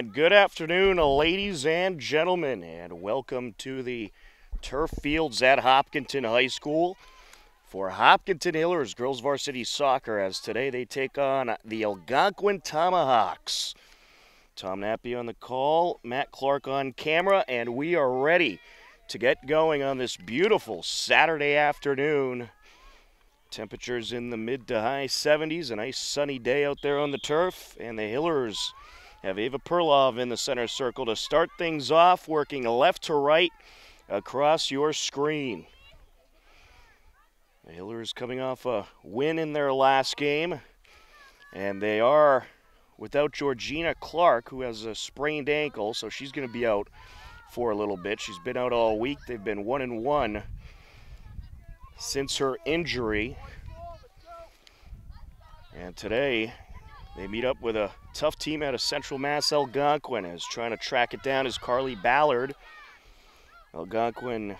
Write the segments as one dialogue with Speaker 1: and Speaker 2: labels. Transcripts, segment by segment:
Speaker 1: And good afternoon, ladies and gentlemen, and welcome to the turf fields at Hopkinton High School for Hopkinton Hillers Girls Varsity Soccer, as today they take on the Algonquin Tomahawks. Tom Nappy on the call, Matt Clark on camera, and we are ready to get going on this beautiful Saturday afternoon. Temperatures in the mid to high 70s, a nice sunny day out there on the turf, and the Hillers have Ava Perlov in the center circle to start things off, working left to right across your screen. The Hillers coming off a win in their last game, and they are without Georgina Clark, who has a sprained ankle, so she's going to be out for a little bit. She's been out all week. They've been 1-1 since her injury. And today they meet up with a tough team out of Central Mass, Algonquin, as trying to track it down is Carly Ballard. Algonquin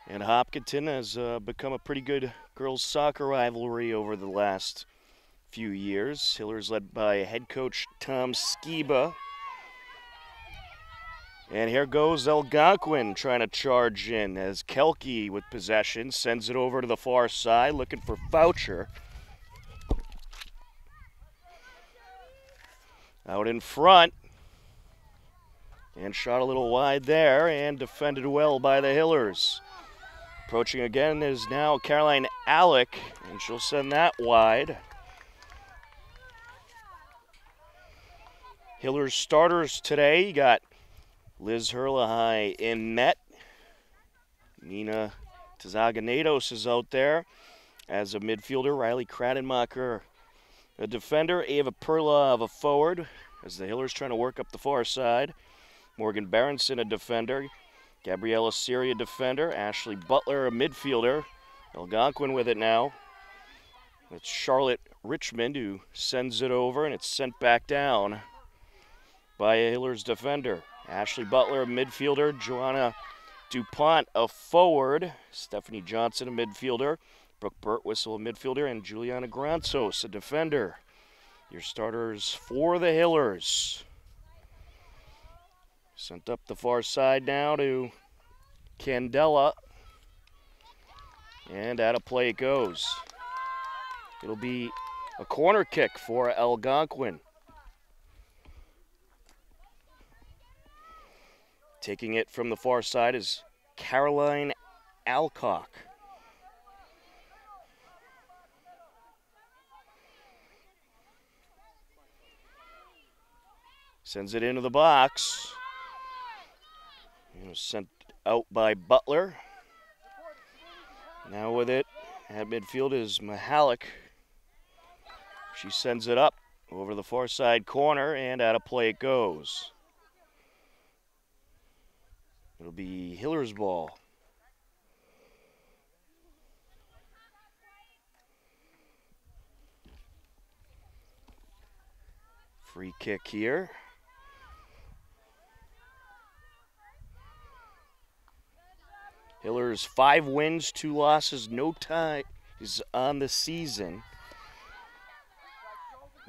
Speaker 1: and Hopkinton has become a pretty good girls soccer rivalry over the last few years. Hillers led by head coach Tom Skiba. And here goes Algonquin trying to charge in as Kelke with possession sends it over to the far side looking for Foucher. Out in front, and shot a little wide there, and defended well by the Hillers. Approaching again is now Caroline Alec, and she'll send that wide. Hillers starters today, you got Liz Herlahai in net. Nina Tazaganatos is out there as a midfielder. Riley Kradenmacher a defender, Ava Perlov a forward, as the Hillers trying to work up the far side. Morgan Berenson a defender, Gabriella Siri a defender, Ashley Butler a midfielder. Algonquin with it now. It's Charlotte Richmond who sends it over, and it's sent back down by a Hillers defender. Ashley Butler a midfielder, Joanna DuPont a forward, Stephanie Johnson a midfielder, Brooke Burtwhistle a midfielder, and Juliana Granzos a defender. Your starters for the Hillers. Sent up the far side now to Candela. And out of play it goes. It'll be a corner kick for Algonquin. Taking it from the far side is Caroline Alcock. Sends it into the box. Sent out by Butler. Now with it at midfield is Mahalik. She sends it up over the far side corner, and out of play it goes. It'll be Hillers ball. Free kick here. Hillers 5 wins, 2 losses, no ties on the season,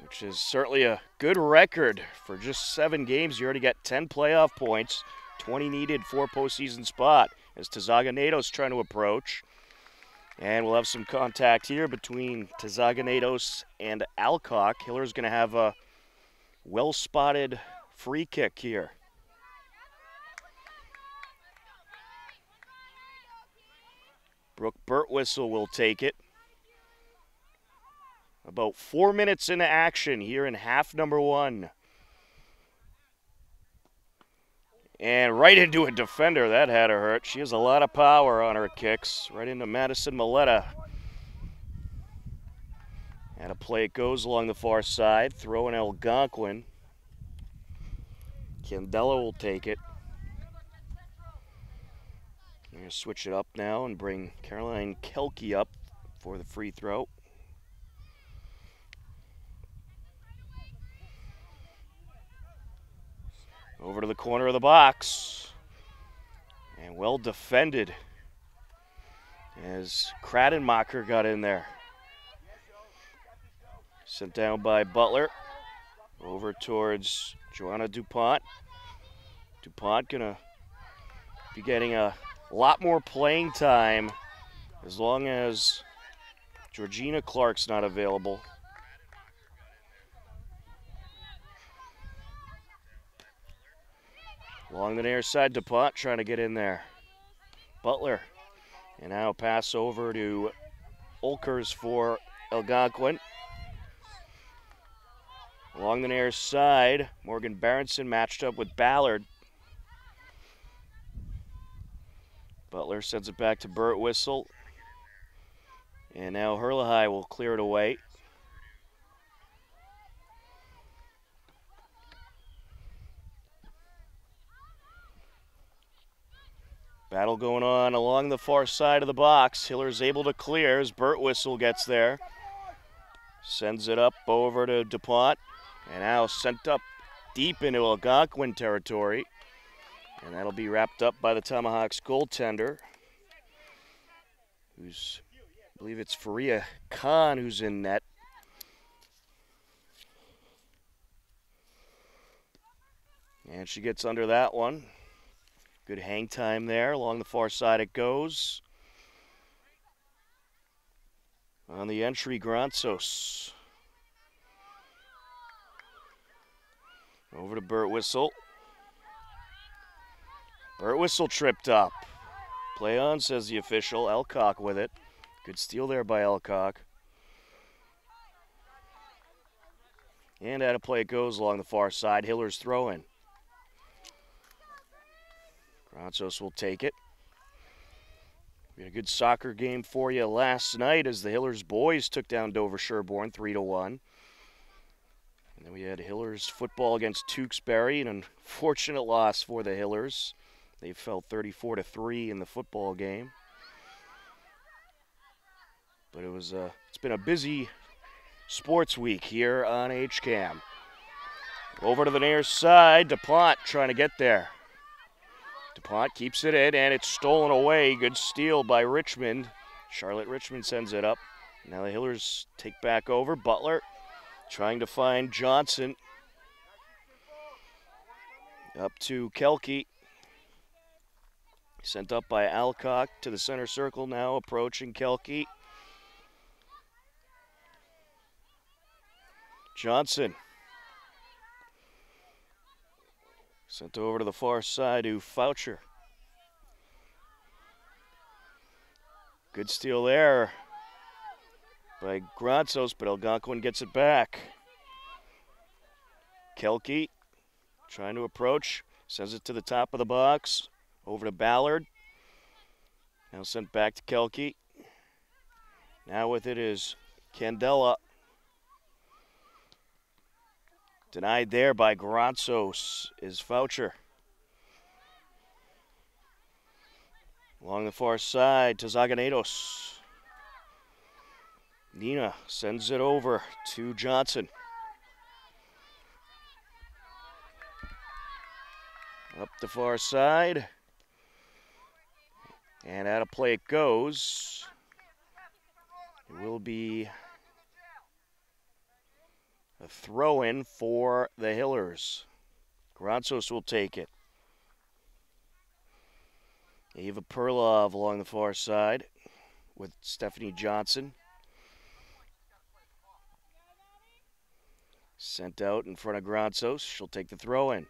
Speaker 1: which is certainly a good record for just 7 games. You already got 10 playoff points, 20 needed for postseason spot as Tazaganatos trying to approach. And we'll have some contact here between Tazaganatos and Alcock. Hillers going to have a well-spotted free kick here. Brooke Burtwhistle will take it. About 4 minutes into action here in half number 1. And right into a defender. That had her hurt. She has a lot of power on her kicks. Right into Madison Maletta. And a play it goes along the far side. Throw in Algonquin. Candela will take it. We're going to switch it up now and bring Caroline Kelke up for the free throw. Over to the corner of the box. And well defended as Kradenmacher got in there. Sent down by Butler. Over towards Joanna DuPont. DuPont gonna be getting a lot more playing time as long as Georgina Clark's not available. Along the near side, DuPont trying to get in there. Butler. And now pass over to Olkers for Algonquin. Along the near side, Morgan Berenson matched up with Ballard. Butler sends it back to Burt Whistle. And now Herlahai will clear it away. Battle going on along the far side of the box. Hiller's able to clear as Burt Whistle gets there. Sends it up over to DuPont. And now sent up deep into Algonquin territory. And that'll be wrapped up by the Tomahawks goaltender, I believe it's Faria Khan who's in net. And she gets under that one. Good hang time there. Along the far side it goes. On the entry, Granzos. Over to Burt Whistle. Burt Whistle tripped up. Play on, says the official. Elcock with it. Good steal there by Elcock. And out of play it goes along the far side. Hiller's throw-in. Granzos will take it. We had a good soccer game for you last night as the Hillers boys took down Dover Sherborne 3-1. And then we had Hillers football against Tewksbury, an unfortunate loss for the Hillers. They fell 34-3 in the football game. But it's been a busy sports week here on HCAM. Over to the near side, DuPont trying to get there. DuPont keeps it in, and it's stolen away. Good steal by Richmond. Charlotte Richmond sends it up. Now the Hillers take back over. Butler trying to find Johnson. Up to Kelke. Sent up by Alcock to the center circle now, approaching Kelke. Johnson. Sent over to the far side to Foucher. Good steal there by Granzos, but Algonquin gets it back. Kelke trying to approach, sends it to the top of the box. Over to Ballard. Now sent back to Kelke. Now with it is Candela. Denied there by Granzos is Foucher. Along the far side to Zaganetos. Nina sends it over to Johnson. Up the far side. And out of play it goes. It will be a throw-in for the Hillers. Granzos will take it. Ava Perlov along the far side with Stephanie Johnson. Sent out in front of Granzos. She'll take the throw-in.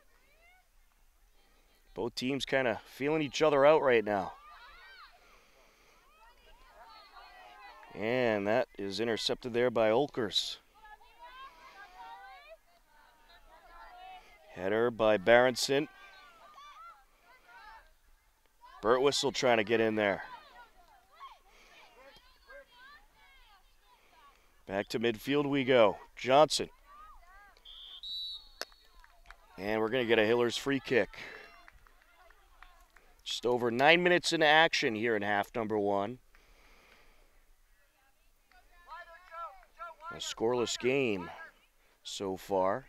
Speaker 1: Both teams kind of feeling each other out right now. And that is intercepted there by Olkers. Header by Berenson. Burt Whistle trying to get in there. Back to midfield we go. Johnson. And we're going to get a Hillers free kick. Just over 9 minutes into action here in half number one. A scoreless game so far.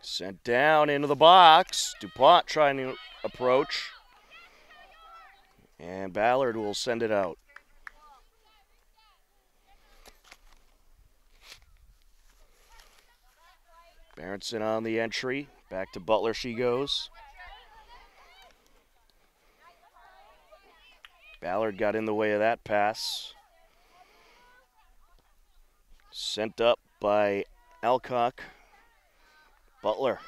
Speaker 1: Sent down into the box. DuPont trying to approach. And Ballard will send it out. Berenson on the entry. Back to Butler she goes. Ballard got in the way of that pass. Sent up by Algonquin. Butler.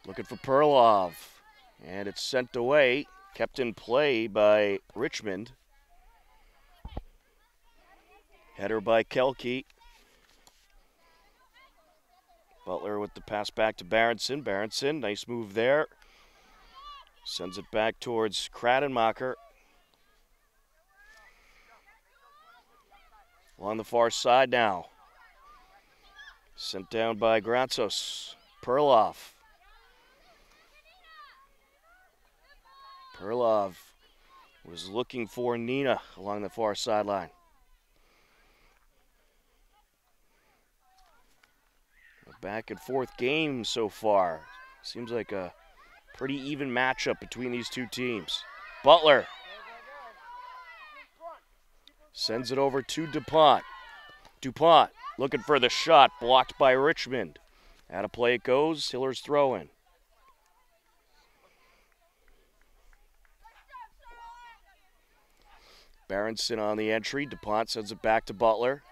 Speaker 1: Looking for Perlov. And it's sent away. Kept in play by Richmond. Header by Kelke. Butler with the pass back to Berenson. Berenson, nice move there. Sends it back towards Kradenmacher. On the far side now. Sent down by Granzos. Perlov. Perlov was looking for Nina along the far sideline. A back and forth game so far. Seems like a pretty even matchup between these two teams. Butler sends it over to DuPont. DuPont looking for the shot, blocked by Richmond. Out of play it goes, Hiller's throw in. Berenson on the entry. DuPont sends it back to Butler.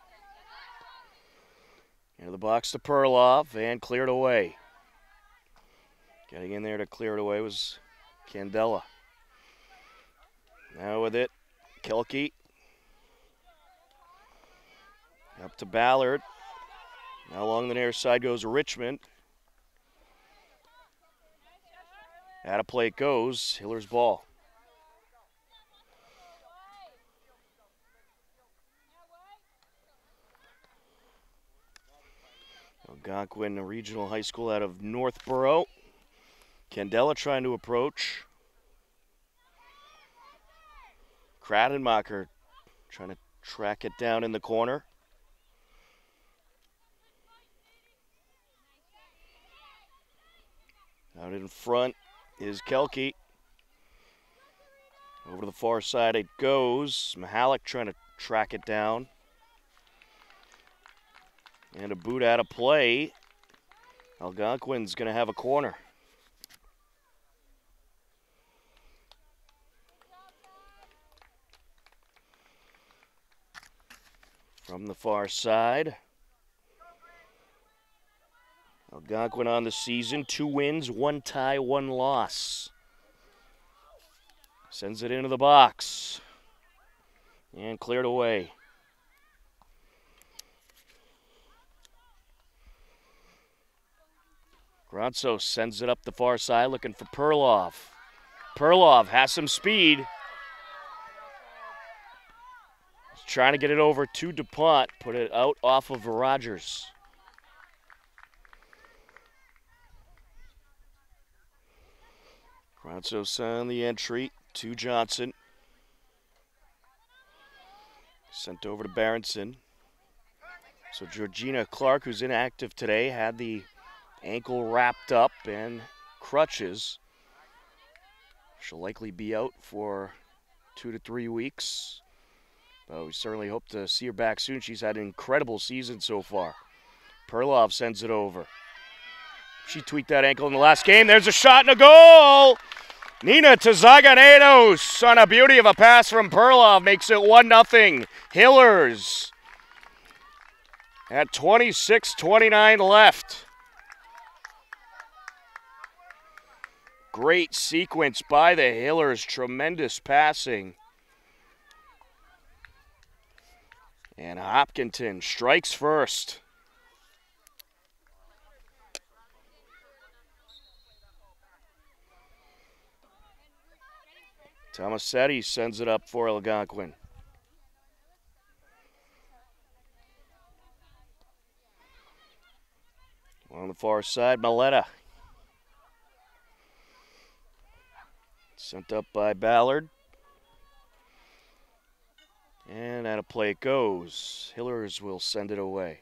Speaker 1: Into the box to Perlov and cleared away. Getting in there to clear it away was Candela. Now with it, Kelke. Up to Ballard. Now along the near side goes Richmond. Out of play it goes. Hiller's ball. Algonquin Regional High School out of Northborough. Candela trying to approach. Kradenmacher trying to track it down in the corner. Out in front is Kelke. Over to the far side it goes. Mihalik trying to track it down. And a boot out of play. Algonquin's going to have a corner. From the far side. Algonquin on the season, 2 wins, 1 tie, 1 loss. Sends it into the box. And cleared away. Granzos sends it up the far side looking for Perlov. Perlov has some speed. He's trying to get it over to DuPont, put it out off of Rogers. Granzos on the entry to Johnson. Sent over to Berenson. So Georgina Clark, who's inactive today, had the ankle wrapped up and crutches. She'll likely be out for 2 to 3 weeks. But we certainly hope to see her back soon. She's had an incredible season so far. Perlov sends it over. She tweaked that ankle in the last game. There's a shot and a goal! Nina Tazaganedos on a beauty of a pass from Perlov makes it 1-0. Hillers at 26:29 left. Great sequence by the Hillers, tremendous passing. And Hopkinton strikes first. Tomasetti sends it up for Algonquin. On the far side, Maletta. Sent up by Ballard. And out of play it goes. Hillers will send it away.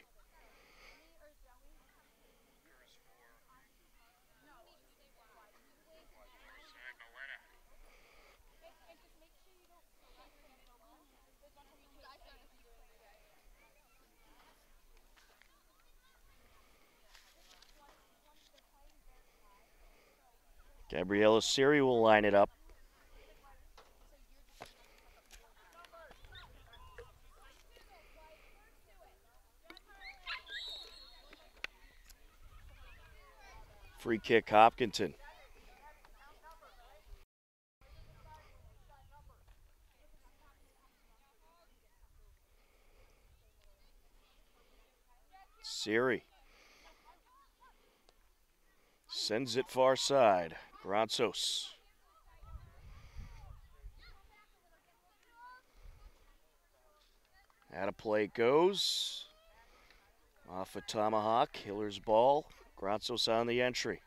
Speaker 1: Gabriella Siri will line it up. Free kick, Hopkinton. Siri sends it far side. Granzos. Out of play it goes. Off a tomahawk. Hiller's ball. Granzos on the entry.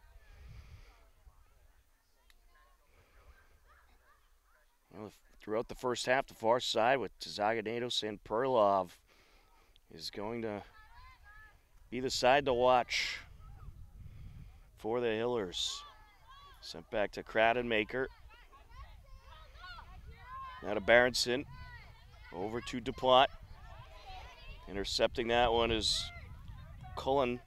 Speaker 1: Well, throughout the first half, the far side with Zaganetos and Perlov is going to be the side to watch for the Hillers. Sent back to Kradenmaker. Now to Berenson. Over to DuPont. Intercepting that one is Cullen.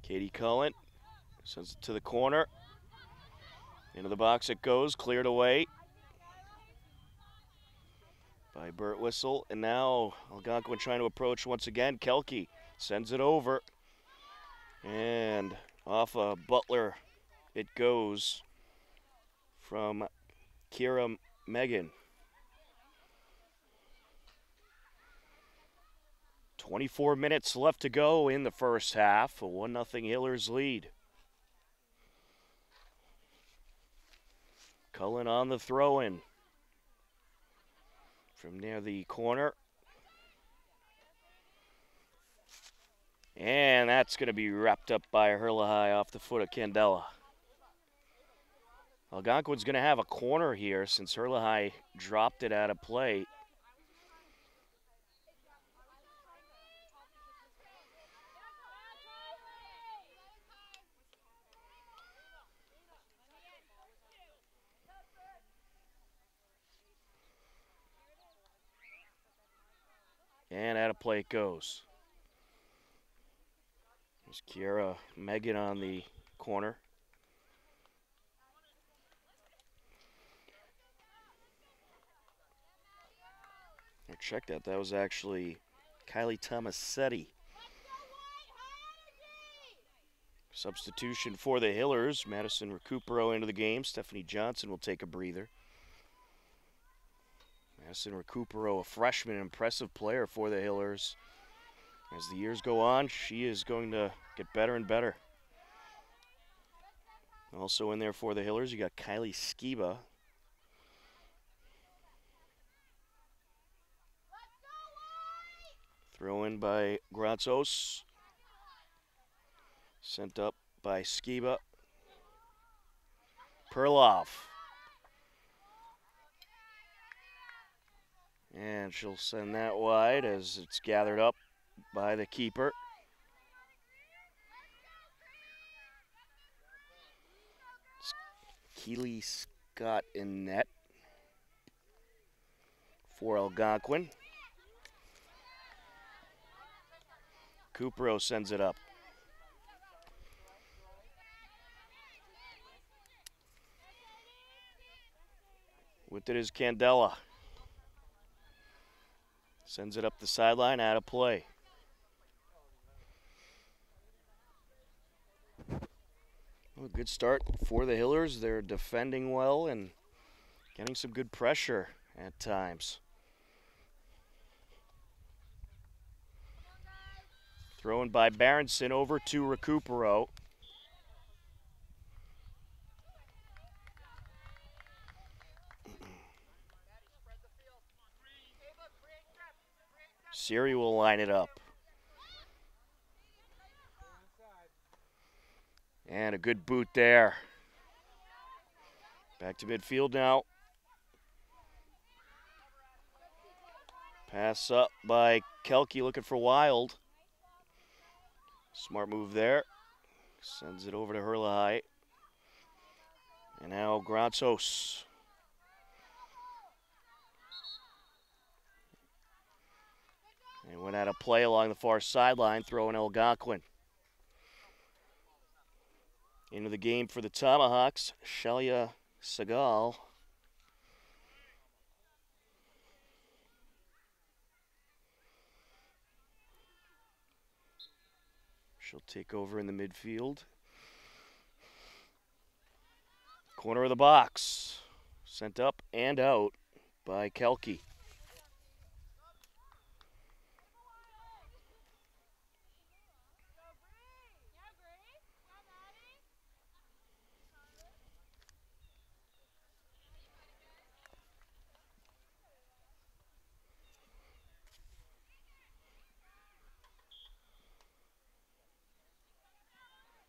Speaker 1: Katie Cullen sends it to the corner. Into the box it goes, cleared away by Burt Whistle. And now Algonquin trying to approach once again. Kelke sends it over. And off a Butler it goes from Kira Megan. 24 minutes left to go in the first half. A 1-0 Hillers lead. Cullen on the throw-in from near the corner. And that's going to be wrapped up by Herlahai off the foot of Candela. Algonquin's going to have a corner here since Herlahai dropped it out of play. And out of play it goes. There's Kiera Megan on the corner. I checked that. That was actually Kylie Tomasetti. Substitution for the Hillers. Madison Recupero into the game. Stephanie Johnson will take a breather. Madison Recupero, a freshman, impressive player for the Hillers. As the years go on, she is going to get better and better. Also in there for the Hillers, you got Kylie Skiba. Throw in by Granzos. Sent up by Skiba. Perlov. And she'll send that wide as it's gathered up by the keeper. Keely Scott in net for Algonquin. Cupero sends it up. With it is Candela. Sends it up the sideline, out of play. Well, good start for the Hillers. They're defending well and getting some good pressure at times. Thrown by Berenson over to Recupero. Siri will line it up. And a good boot there. Back to midfield now. Pass up by Kelke looking for Wild. Smart move there. Sends it over to Herlahai. And now Granzos. And went out of play along the far sideline, throwing Algonquin. Into the game for the Tomahawks, Shalia Segal. She'll take over in the midfield. Corner of the box. Sent up and out by Kelke.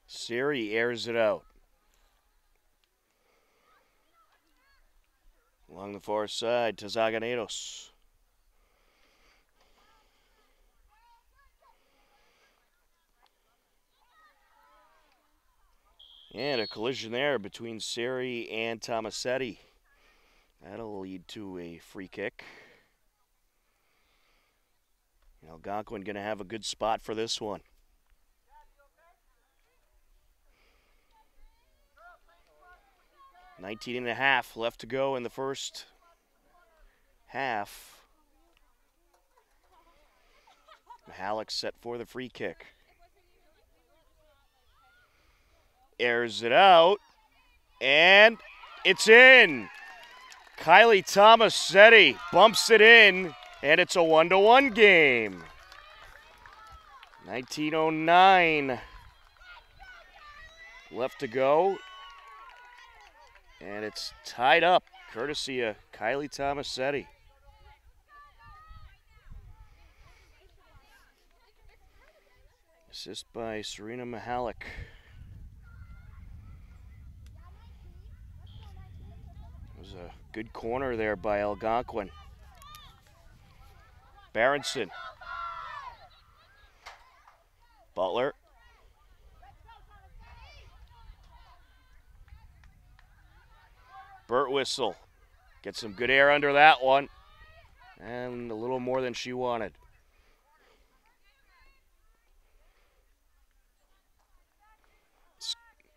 Speaker 1: Siri airs it out. Along the far side to Zaganetos. And a collision there between Siri and Tomasetti. That'll lead to a free kick. Algonquin going to have a good spot for this one. $19 and a half left to go in the first half. Mihalik set for the free kick. Airs it out, and it's in. Kylie Tomasetti bumps it in, and it's a 1-1 game. 19:09 left to go. And it's tied up, courtesy of Kylie Tomasetti. Assist by Serena Mihalik. It was a good corner there by Algonquin. Berenson. Butler. Birtwistle gets some good air under that one, and a little more than she wanted.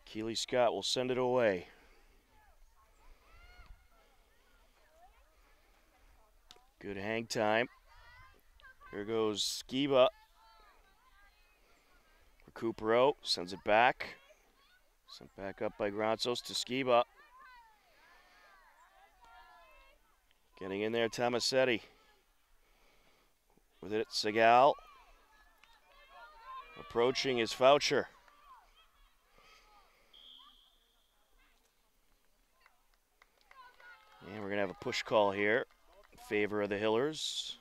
Speaker 1: Keely Scott will send it away. Good hang time. Here goes Skiba. Recupero sends it back. Sent back up by Granzos to Skiba. Getting in there, Tomasetti. With it, Segal. Approaching is Foucher. And we're going to have a push call here in favor of the Hillers.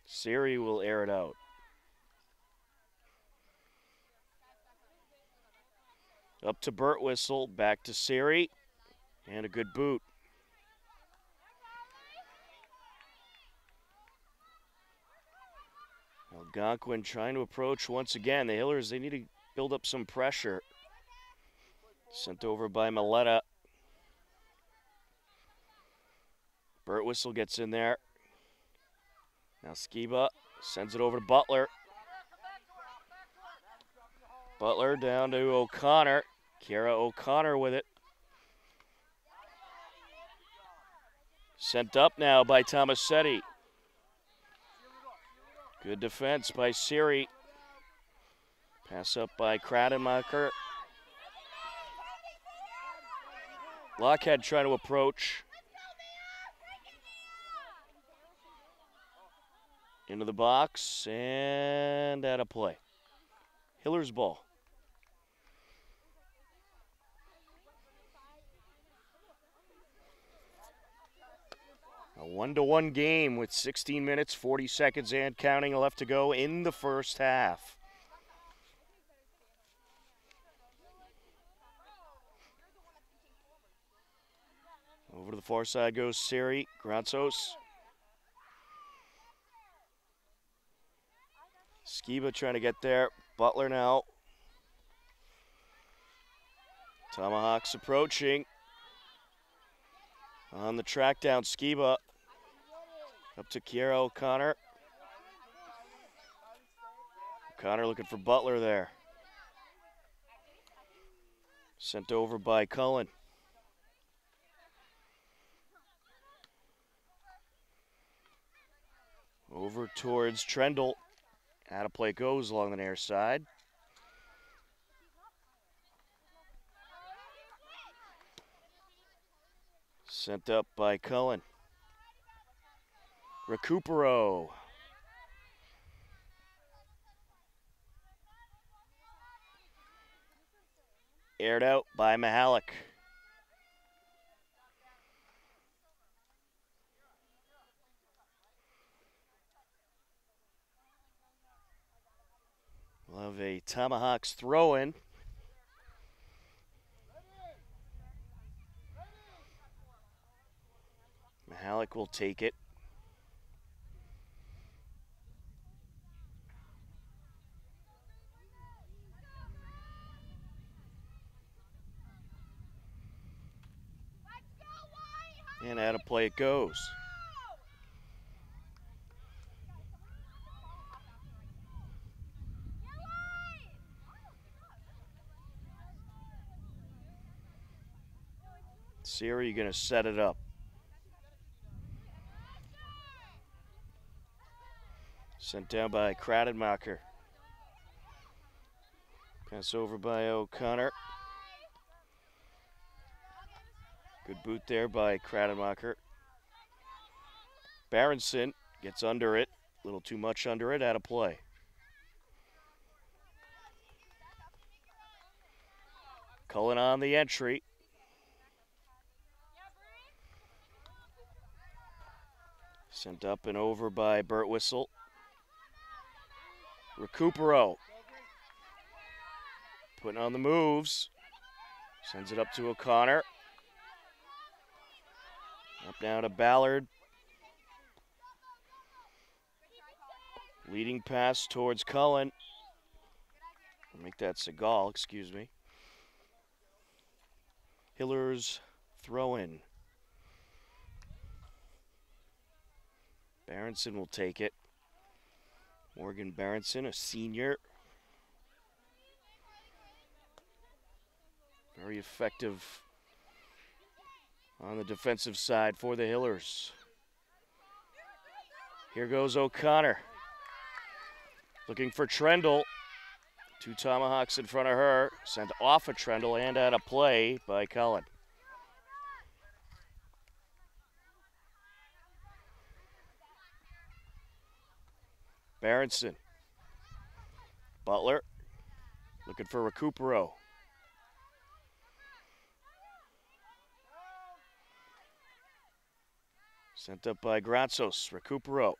Speaker 1: Siri will air it out. Up to Birtwistle, back to Siri, and a good boot. Algonquin trying to approach once again. The Hillers, they need to build up some pressure. Sent over by Maletta. Birtwistle gets in there. Now Skiba sends it over to Butler. Butler down to O'Connor. Kiara O'Connor with it. Sent up now by Tomasetti. Good defense by Siri. Pass up by Kradenmacher. Lockhead trying to approach. Into the box and out of play. Hillers ball. A 1-1 game with 16 minutes, 40 seconds and counting left to go in the first half. Over to the far side goes Siri, Granzos. Skiba trying to get there. Butler now. Tomahawks approaching. On the track down, Skiba. Up to Kiera O'Connor. O'Connor looking for Butler there. Sent over by Cullen. Over towards Trendle. Out of play goes along the near side. Sent up by Cullen. Recupero. Aired out by Mihalik. We'll have a Tomahawks throw-in. Mihalik will take it. And out of play it goes. Siri going to set it up. Sent down by Kradenmacher. Pass over by O'Connor. Good boot there by Kradenmacher. Berenson gets under it. A little too much under it, out of play. Cullen on the entry. Sent up and over by Burt Whistle. Recupero. Putting on the moves. Sends it up to O'Connor. Up now to Ballard. Leading pass towards Cullen. Make that Seagal, excuse me. Hillers throw in. Berenson will take it. Morgan Berenson, a senior. Very effective on the defensive side for the Hillers. Here goes O'Connor. Looking for Trendle. Two Tomahawks in front of her. Sent off of Trendle and out of play by Cullen. Berenson. Butler. Looking for Recupero. Sent up by Gratsos. Recupero.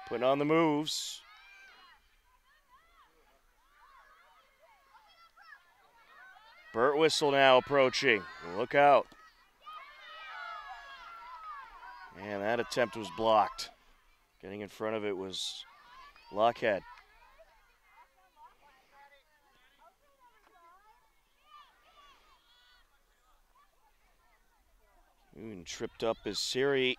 Speaker 1: Putting on the moves. Burt Whistle now approaching. Look out. And that attempt was blocked. Getting in front of it was Lockhead. And tripped up is Siri.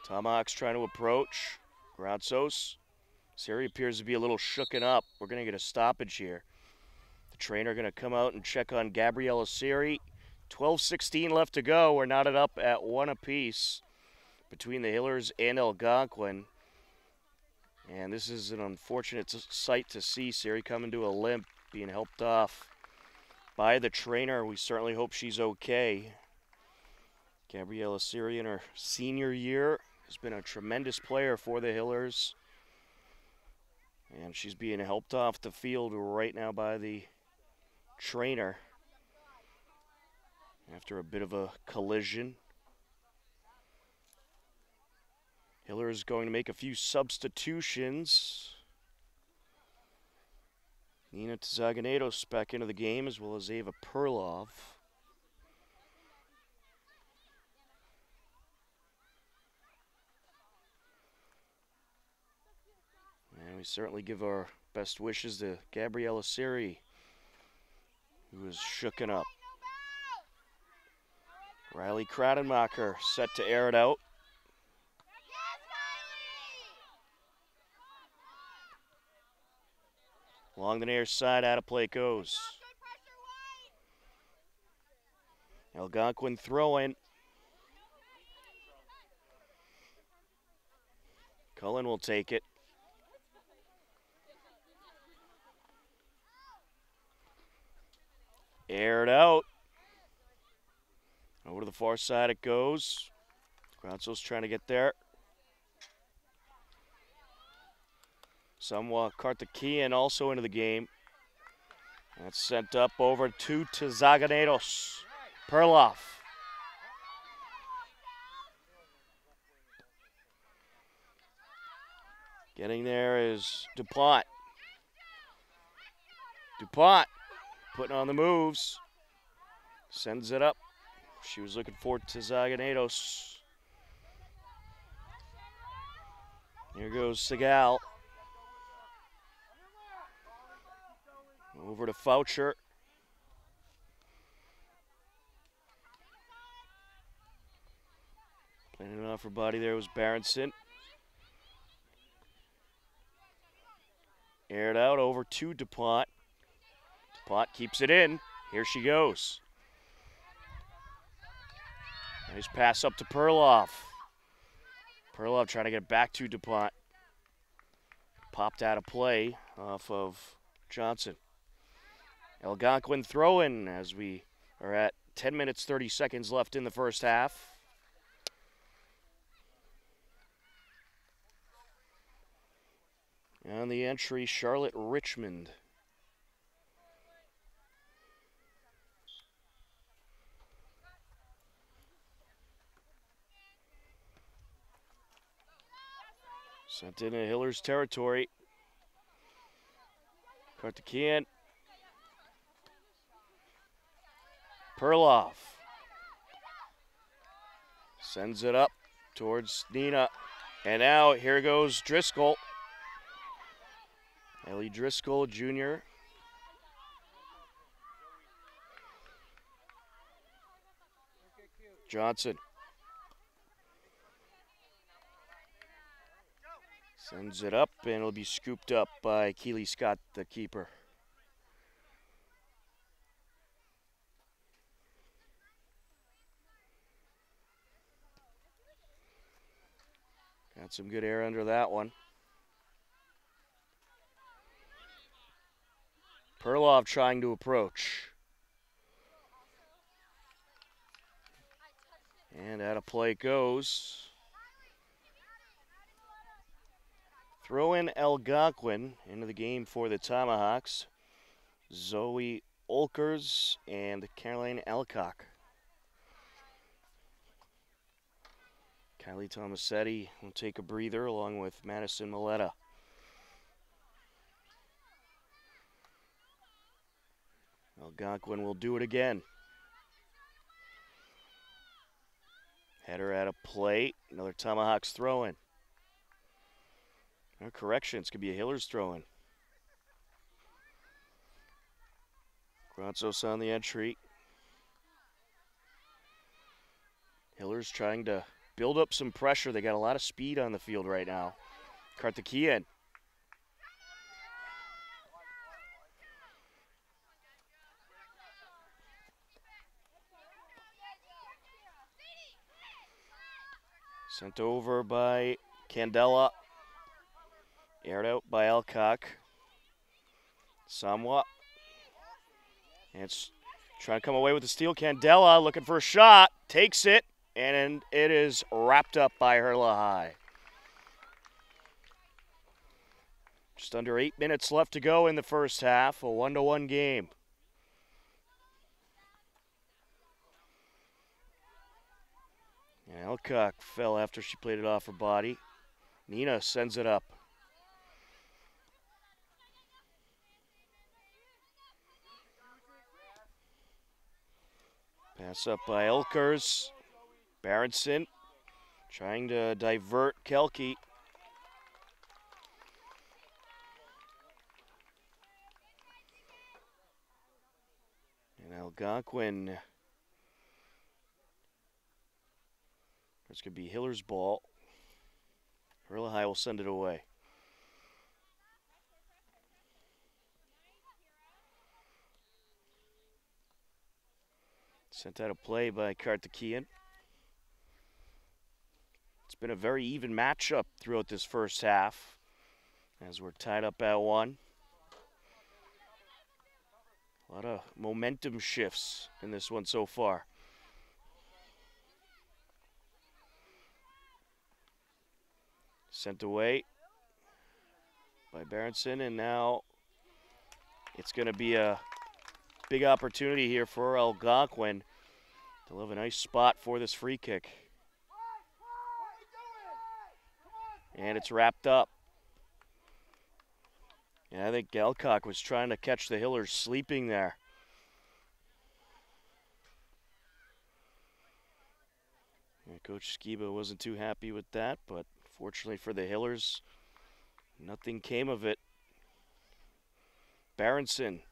Speaker 1: Tomahawks trying to approach. Gratsos. Siri appears to be a little shooken up. We're going to get a stoppage here. The trainer going to come out and check on Gabriella Siri. 12:16 left to go. We're knotted up at 1 apiece between the Hillers and Algonquin. And this is an unfortunate sight to see. Siri coming to a limp, being helped off by the trainer. We certainly hope she's okay. Gabriella Siri in her senior year has been a tremendous player for the Hillers. And she's being helped off the field right now by the trainer after a bit of a collision. Hillers going to make a few substitutions. Nina Tzaganetos back into the game, as well as Ava Perlov. And we certainly give our best wishes to Gabriella Siri who is shooken up. Riley Kradenmacher set to air it out. Along the near side, out of play it goes. Algonquin throwing. Cullen will take it. Aired out. Over to the far side it goes. Granzo's trying to get there. Somewhat Karthikeyan also into the game. That's sent up over to Zaganetos. Perloff. Getting there is DuPont. DuPont putting on the moves. Sends it up. She was looking for Zaganetos. Here goes Segal. Over to Foucher. Playing it off her body there was Berenson. Aired out over to DuPont. DuPont keeps it in. Here she goes. Nice pass up to Perloff. Perloff trying to get back to DuPont. Popped out of play off of Johnson. Algonquin throw-in as we are at 10 minutes, 30 seconds left in the first half. And the entry, Charlotte Richmond. Sent into Hiller's territory. Karthikeyan. Perloff. Sends it up towards Nina. And now here goes Driscoll. Ellie Driscoll Jr. Johnson. Sends it up, and it'll be scooped up by Keely Scott, the keeper. Got some good air under that one. Perloff trying to approach. And out of play goes. Throw in Algonquin into the game for the Tomahawks. Zoe Olkers and Caroline Alcock. Kylie Tomasetti will take a breather along with Madison Maletta. Algonquin will do it again. Header out of play. Another Tomahawks throw-in. No corrections. Could be a Hiller's throw-in. Granzos on the entry. Hiller's trying to build up some pressure. They got a lot of speed on the field right now. Karthikeyan. Sent over by Candela. Aired out by Alcock. Somewhat. And it's trying to come away with the steal. Candela looking for a shot. Takes it. And it is wrapped up by Herla High. Just under 8 minutes left to go in the first half. A 1-1 game. And Alcock fell after she played it off her body. Nina sends it up. Pass up by Elkers. Berenson trying to divert Kelke. And Algonquin. This could be Hiller's ball. Hurla High will send it away. Sent out a play by Karthikeyan. It's been a very even matchup throughout this first half as we're tied up at 1. A lot of momentum shifts in this one so far. Sent away by Berenson, and now it's going to be a big opportunity here for Algonquin. They'll have a nice spot for this free kick. And it's wrapped up. And I think Galcock was trying to catch the Hillers sleeping there. And Coach Skiba wasn't too happy with that, but fortunately for the Hillers, nothing came of it. Berenson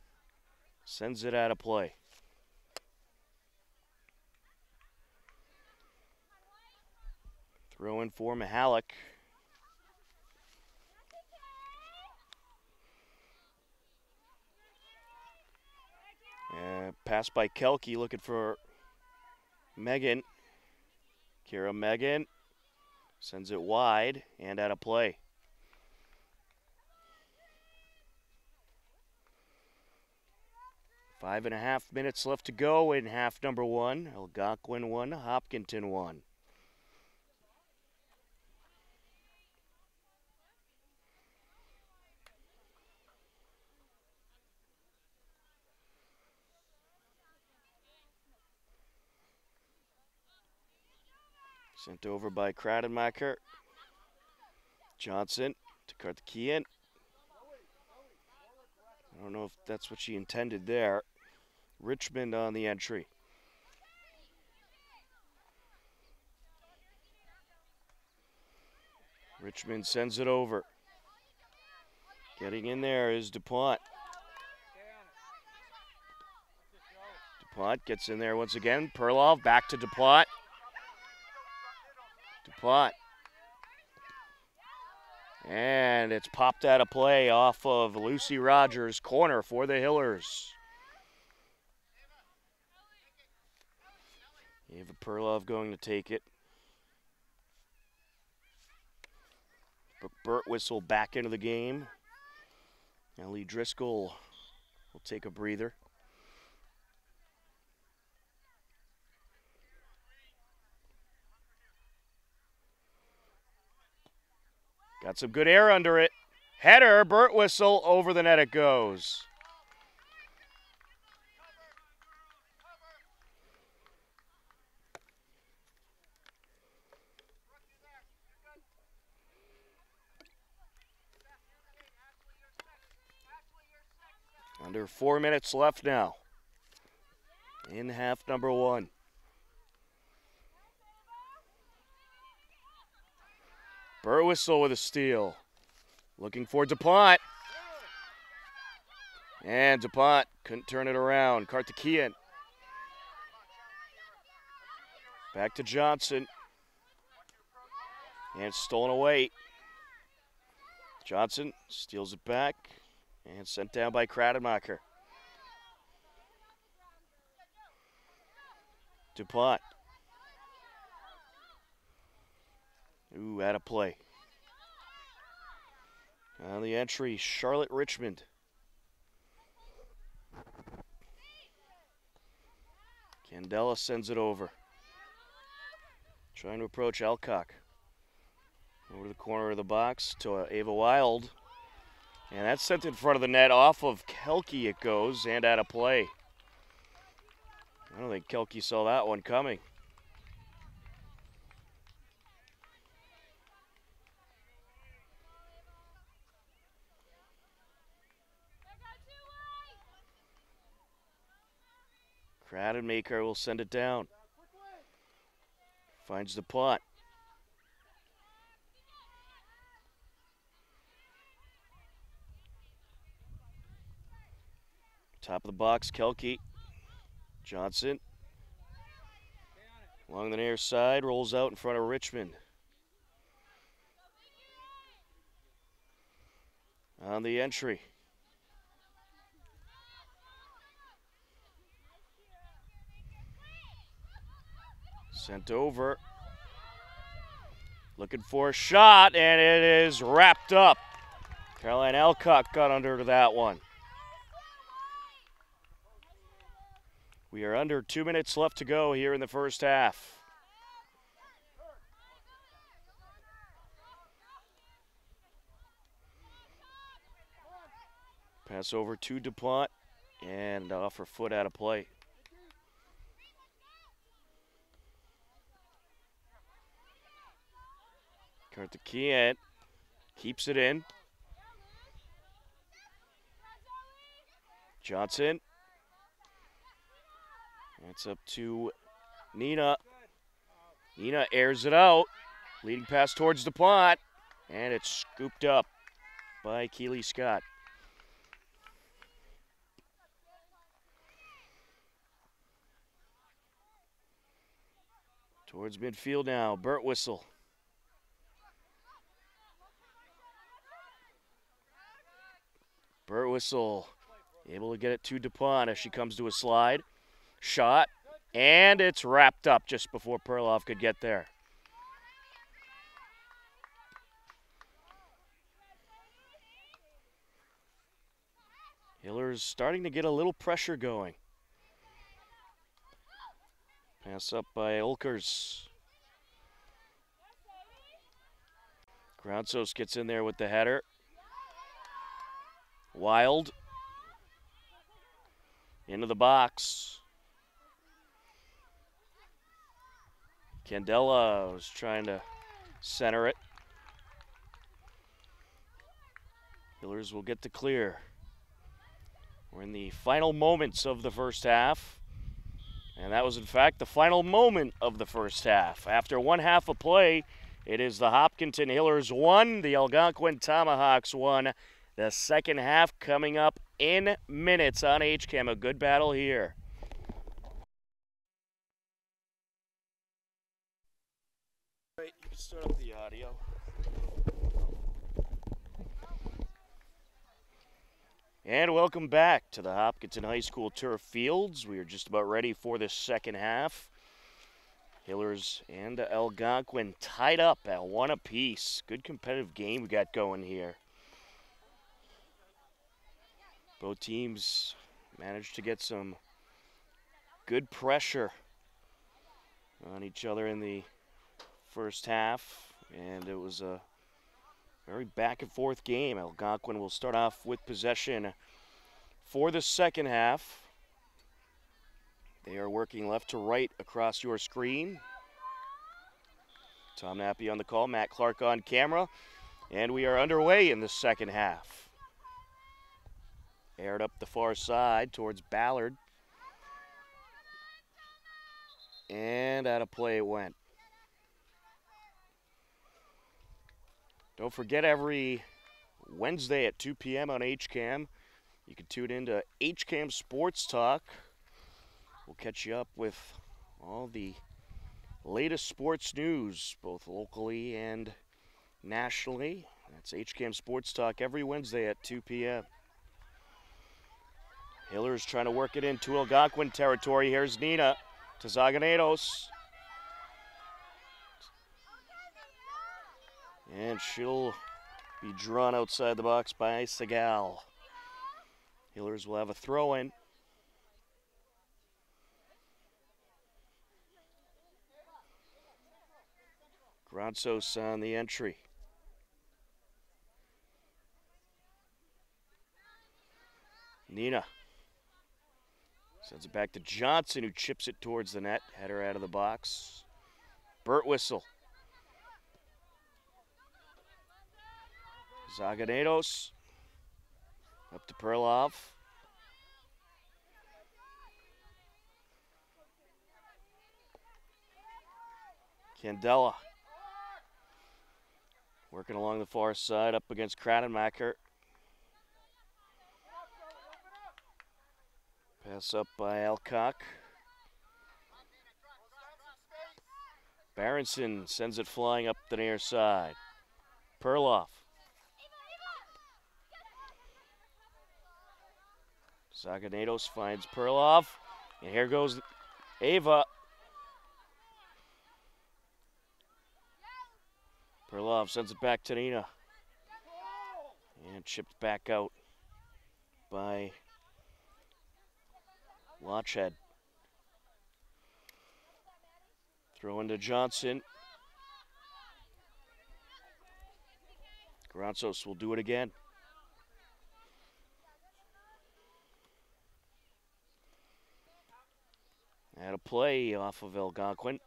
Speaker 1: sends it out of play. Throw in for Mihalik. Pass by Kelke, looking for Megan. Kira Megan sends it wide and out of play. Five and a half minutes left to go in half number 1. Algonquin 1, Hopkinton 1. Sent over by Kradenmacher. Johnson to Karthikeyan. I don't know if that's what she intended there. Richmond on the entry. Richmond sends it over. Getting in there is DuPont. DuPont gets in there once again. Perlov back to DuPont. DuPont. And it's popped out of play off of Lucy Rogers. Corner for the Hillers. Ava Perlov going to take it. Burt Whistle back into the game. Ellie Driscoll will take a breather. Got some good air under it. Header, Burt Whistle, over the net it goes. Under 4 minutes left now in half number 1. Burt Whistle with a steal. Looking for DuPont. And DuPont couldn't turn it around. Karthikeyan. Back to Johnson. And stolen away. Johnson steals it back. And sent down by Kradenmacher. DuPont. Ooh, out of play. On the entry, Charlotte Richmond. Candela sends it over. Trying to approach Alcock. Over to the corner of the box to Ava Wild. And that's sent in front of the net. Off of Kelke it goes and out of play. I don't think Kelke saw that one coming. Kradenmacher will send it down. Finds the punt. Top of the box, Kelke. Johnson. Along the near side, rolls out in front of Richmond. On the entry. Sent over. Looking for a shot, and it is wrapped up. Caroline Alcock got under that one. We are under 2 minutes left to go here in the first half. Pass over to DuPont, and off her foot out of play. Karthikeyan keeps it in. Johnson. It's up to Nina. Nina airs it out. Leading pass towards DuPont. And it's scooped up by Keely Scott. Towards midfield now. Burt Whistle. Burt Whistle able to get it to DuPont as she comes to a slide. Shot, and it's wrapped up just before Perloff could get there. Hiller's starting to get a little pressure going. Pass up by Olkers. Groundzos gets in there with the header. Wild. Into the box. Candela was trying to center it. Hillers will get the clear. We're in the final moments of the first half. And that was, in fact, the final moment of the first half. After one half of play, it is the Hopkinton Hillers 1, the Algonquin Tomahawks 1. The second half coming up in minutes on HCAM. A good battle here. All right, you can start up the audio. And welcome back to the Hopkinton High School turf fields. We are just about ready for the second half. Hillers and Algonquin tied up at 1 apiece. Good competitive game we got going here. Both teams managed to get some good pressure on each other in the first half, and it was a very back and forth game. Algonquin will start off with possession for the second half. They are working left to right across your screen. Tom Nappy on the call, Matt Clark on camera, and we are underway in the second half. Aired up the far side towards Ballard. And out of play it went. Don't forget, every Wednesday at 2 p.m. on HCAM, you can tune in to HCAM Sports Talk. We'll catch you up with all the latest sports news, both locally and nationally. That's HCAM Sports Talk every Wednesday at 2 p.m. Hillers trying to work it into Algonquin territory. Here's Nina to Zaganedos. And she'll be drawn outside the box by Segal. Hillers will have a throw-in. Groundzos on the entry. Nina sends it back to Johnson, who chips it towards the net. Header out of the box. Burt Whistle. Zaganedos. Up to Perlov. Candela. Working along the far side up against Kradenmacher. Pass up by Alcock. Berenson sends it flying up the near side. Perloff. Zaganetos finds Perloff. And here goes Ava. Perloff sends it back to Nina. And chipped back out by Watchhead. Throw into Johnson. Granzos will do it again. Had a play off of Algonquin.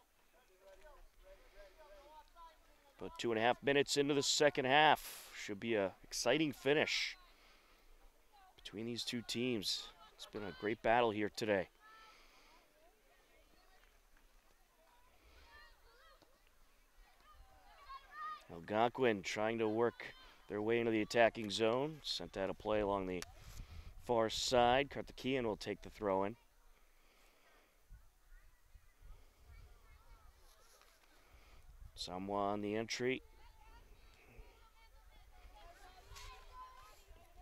Speaker 1: About 2.5 minutes into the second half. Should be an exciting finish between these two teams. It's been a great battle here today. Algonquin trying to work their way into the attacking zone. Sent out a play along the far side. Karthikeyan will take the throw in. Samoa on the entry.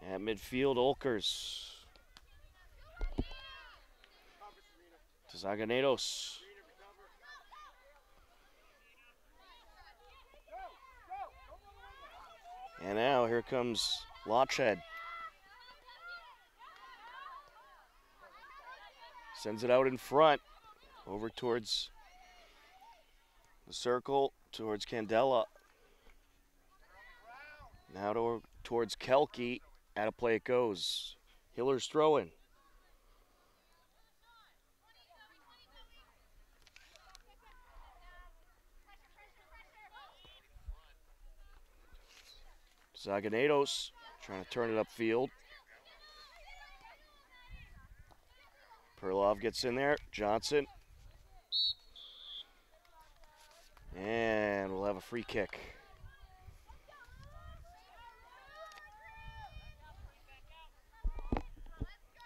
Speaker 1: At midfield, Olkers. To Zaganetos. And now here comes Lotchhead. Sends it out in front, over towards the circle, towards Candela. Now towards Kelke. Out of play it goes. Hiller's throwing. Zaganetos trying to turn it upfield. Perloff gets in there. Johnson. And we'll have a free kick.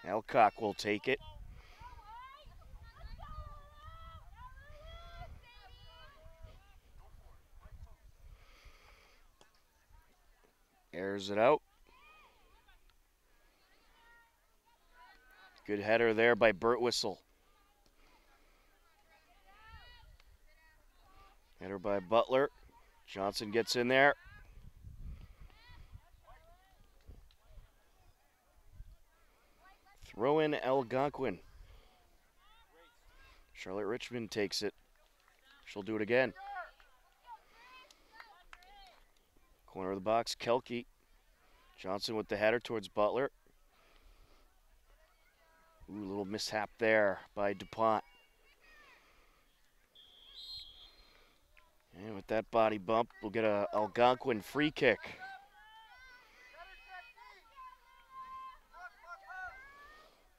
Speaker 1: Alcock will take it. Airs it out. Good header there by Birtwistle. Header by Butler. Johnson gets in there. Throw in Algonquin. Charlotte Richmond takes it. She'll do it again. Corner of the box, Kelke. Johnson with the header towards Butler. Ooh, a little mishap there by DuPont. And with that body bump, we'll get a Algonquin free kick.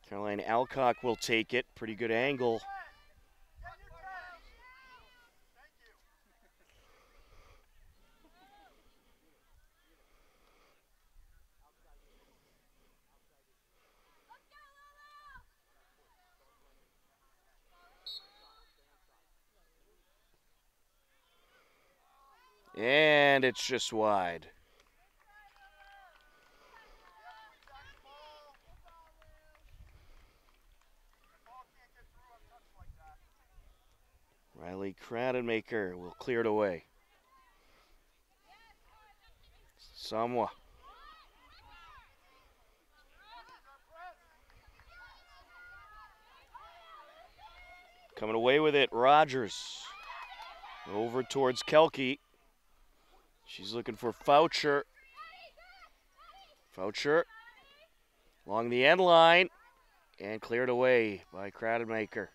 Speaker 1: Caroline Alcock will take it. Pretty good angle. And it's just wide. Riley Kradenmaker will clear it away. Samoa. Coming away with it, Rogers. Over towards Kelke. She's looking for Foucher. Foucher along the end line and cleared away by Kradenmaker.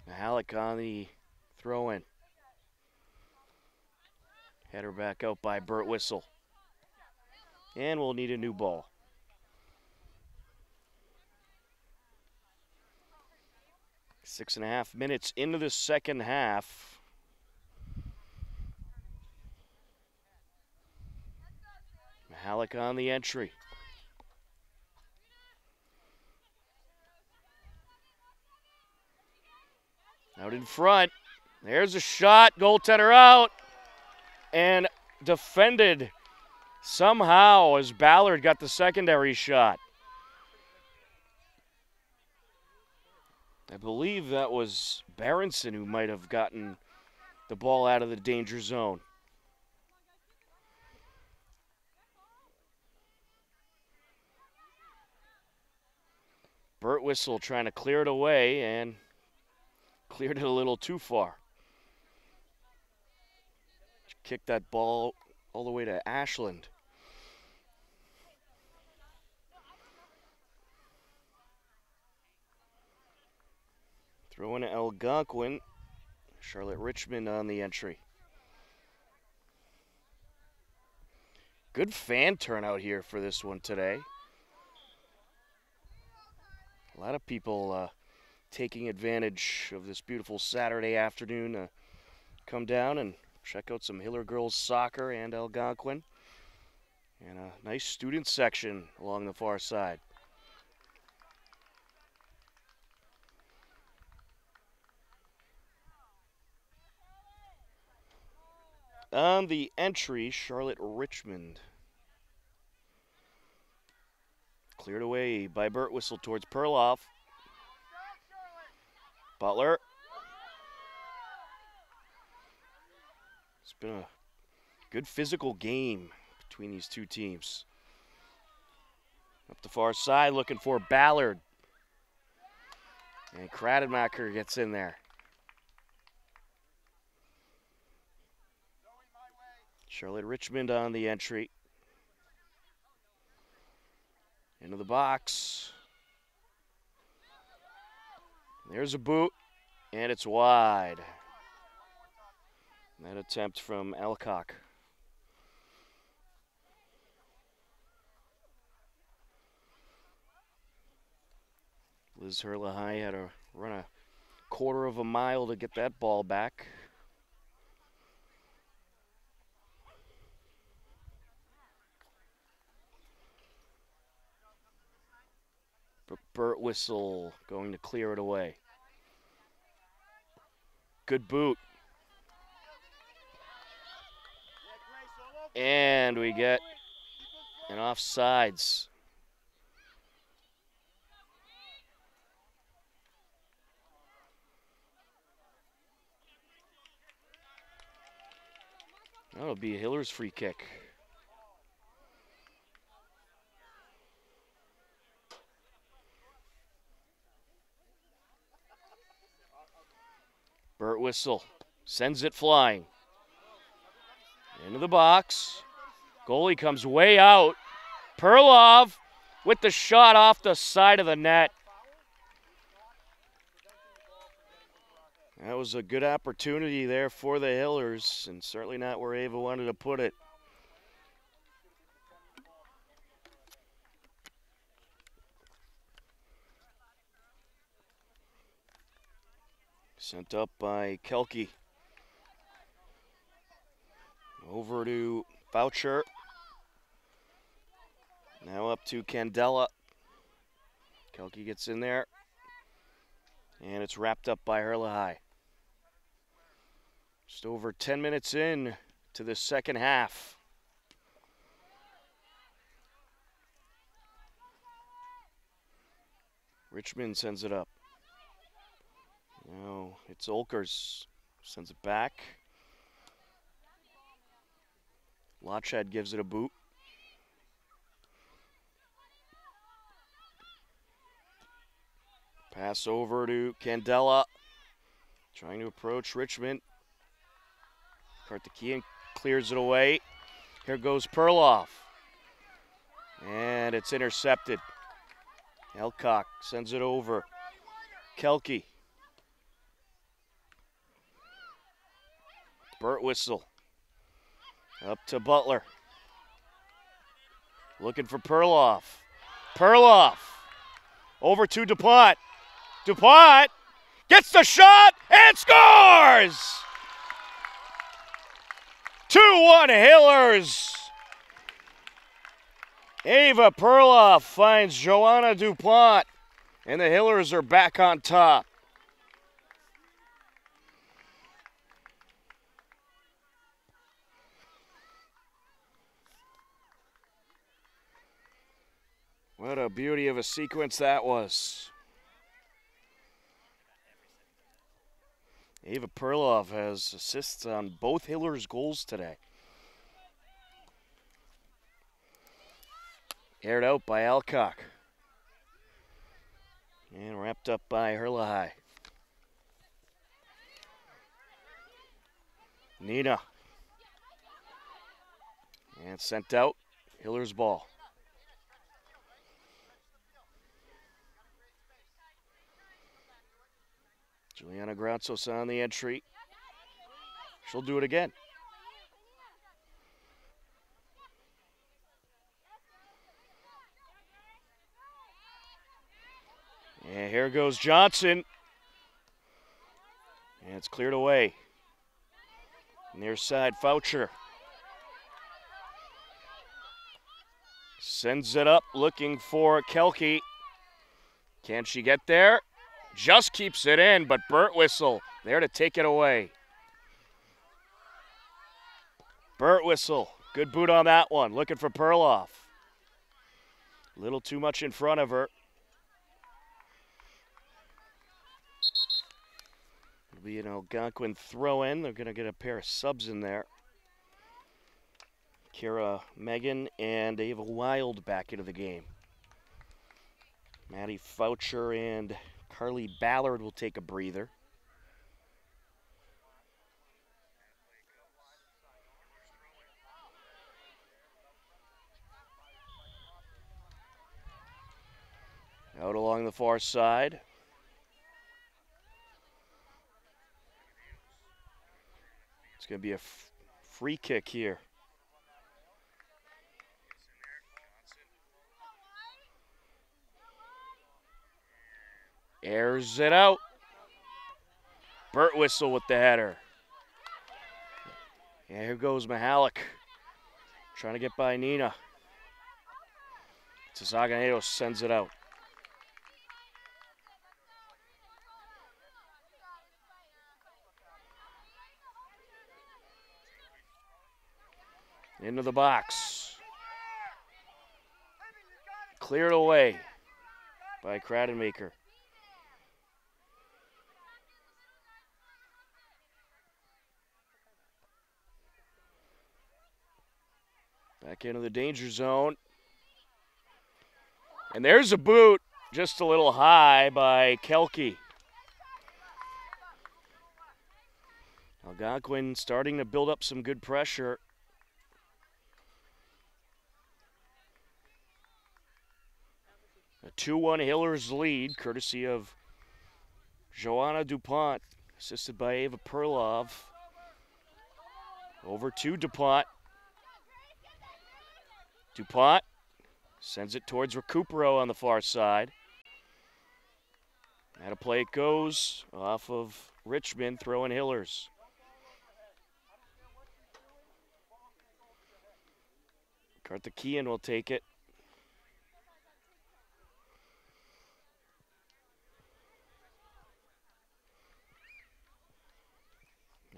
Speaker 1: Halleck on the throw-in. Header back out by Birtwistle. And we'll need a new ball. 6.5 minutes into the second half. Halleck on the entry. Out in front. There's a shot. Goaltender out. And defended somehow as Ballard got the secondary shot. I believe that was Berenson who might have gotten the ball out of the danger zone. Burt Whistle trying to clear it away and cleared it a little too far. Kicked that ball all the way to Ashland. Throwing to Algonquin. Charlotte Richmond on the entry. Good fan turnout here for this one today. A lot of people taking advantage of this beautiful Saturday afternoon to come down and check out some Hiller girls soccer and Algonquin. And a nice student section along the far side. On the entry, Charlotte Richmond. Cleared away by Burt Whistle towards Perloff. Butler. It's been a good physical game between these two teams. Up the far side, looking for Ballard. And Kradenmacher gets in there. Charlotte Richmond on the entry. Into the box. There's a boot, and it's wide. That attempt from Alcock. Liz Herlihy had to run a quarter of a mile to get that ball back. But Burt Whistle going to clear it away. Good boot. And we get an offsides. That'll be a Hiller's free kick. Burt Whistle sends it flying. Into the box. Goalie comes way out. Perlov with the shot off the side of the net. That was a good opportunity there for the Hillers, and certainly not where Ava wanted to put it. Sent up by Kelke. Over to Boucher. Now up to Candela. Kelke gets in there. And it's wrapped up by Herlihy. Just over 10 minutes in to the second half. Richmond sends it up. Now it's Olkers. Sends it back. Lotchad gives it a boot. Pass over to Candela. Trying to approach Richmond. Karthikeyan clears it away. Here goes Perloff. And it's intercepted. Elcock sends it over. Kelke. Burt Whistle. Up to Butler. Looking for Perloff. Perloff. Over to DuPont. DuPont gets the shot and scores! 2-1 Hillers. Ava Perloff finds Joanna DuPont, and the Hillers are back on top. What a beauty of a sequence that was. Ava Perlov has assists on both Hillers' goals today. Aired out by Alcock. And wrapped up by Herlahai. Nina. And sent out. Hillers' ball. Juliana Granzos on the entry. She'll do it again. And here goes Johnson. And it's cleared away. Near side, Foucher. Sends it up, looking for Kelke. Can she get there? Just keeps it in, but Birtwistle there to take it away. Birtwistle, good boot on that one, looking for Perloff. A little too much in front of her. It'll be an Algonquin throw in. They're going to get a pair of subs in there. Kira Megan and Ava Wild back into the game. Maddie Foucher and Carly Ballard will take a breather. Out along the far side. It's going to be a free kick here. Airs it out. Birtwistle with the header. And here goes Mihalik. Trying to get by Nina. Tzaganaitos sends it out. Into the box. Cleared away by Kradenmaker. Back into the danger zone. And there's a boot, just a little high by Kelke. Algonquin starting to build up some good pressure. A 2-1 Hillers lead, courtesy of Joanna DuPont, assisted by Ava Perlov. Over to DuPont. DuPont sends it towards Recupero on the far side. Out of play it goes off of Richmond, throwing Hillers. Karthikeyan will take it.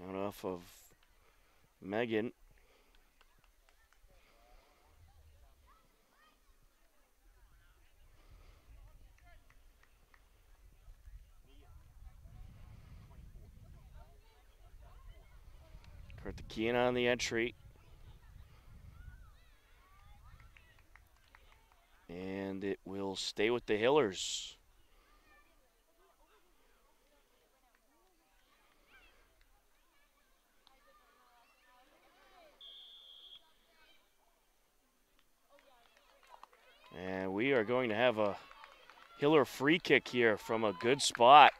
Speaker 1: Out off of Megan. Karthikeyan on the entry. And it will stay with the Hillers. And we are going to have a Hiller free kick here from a good spot.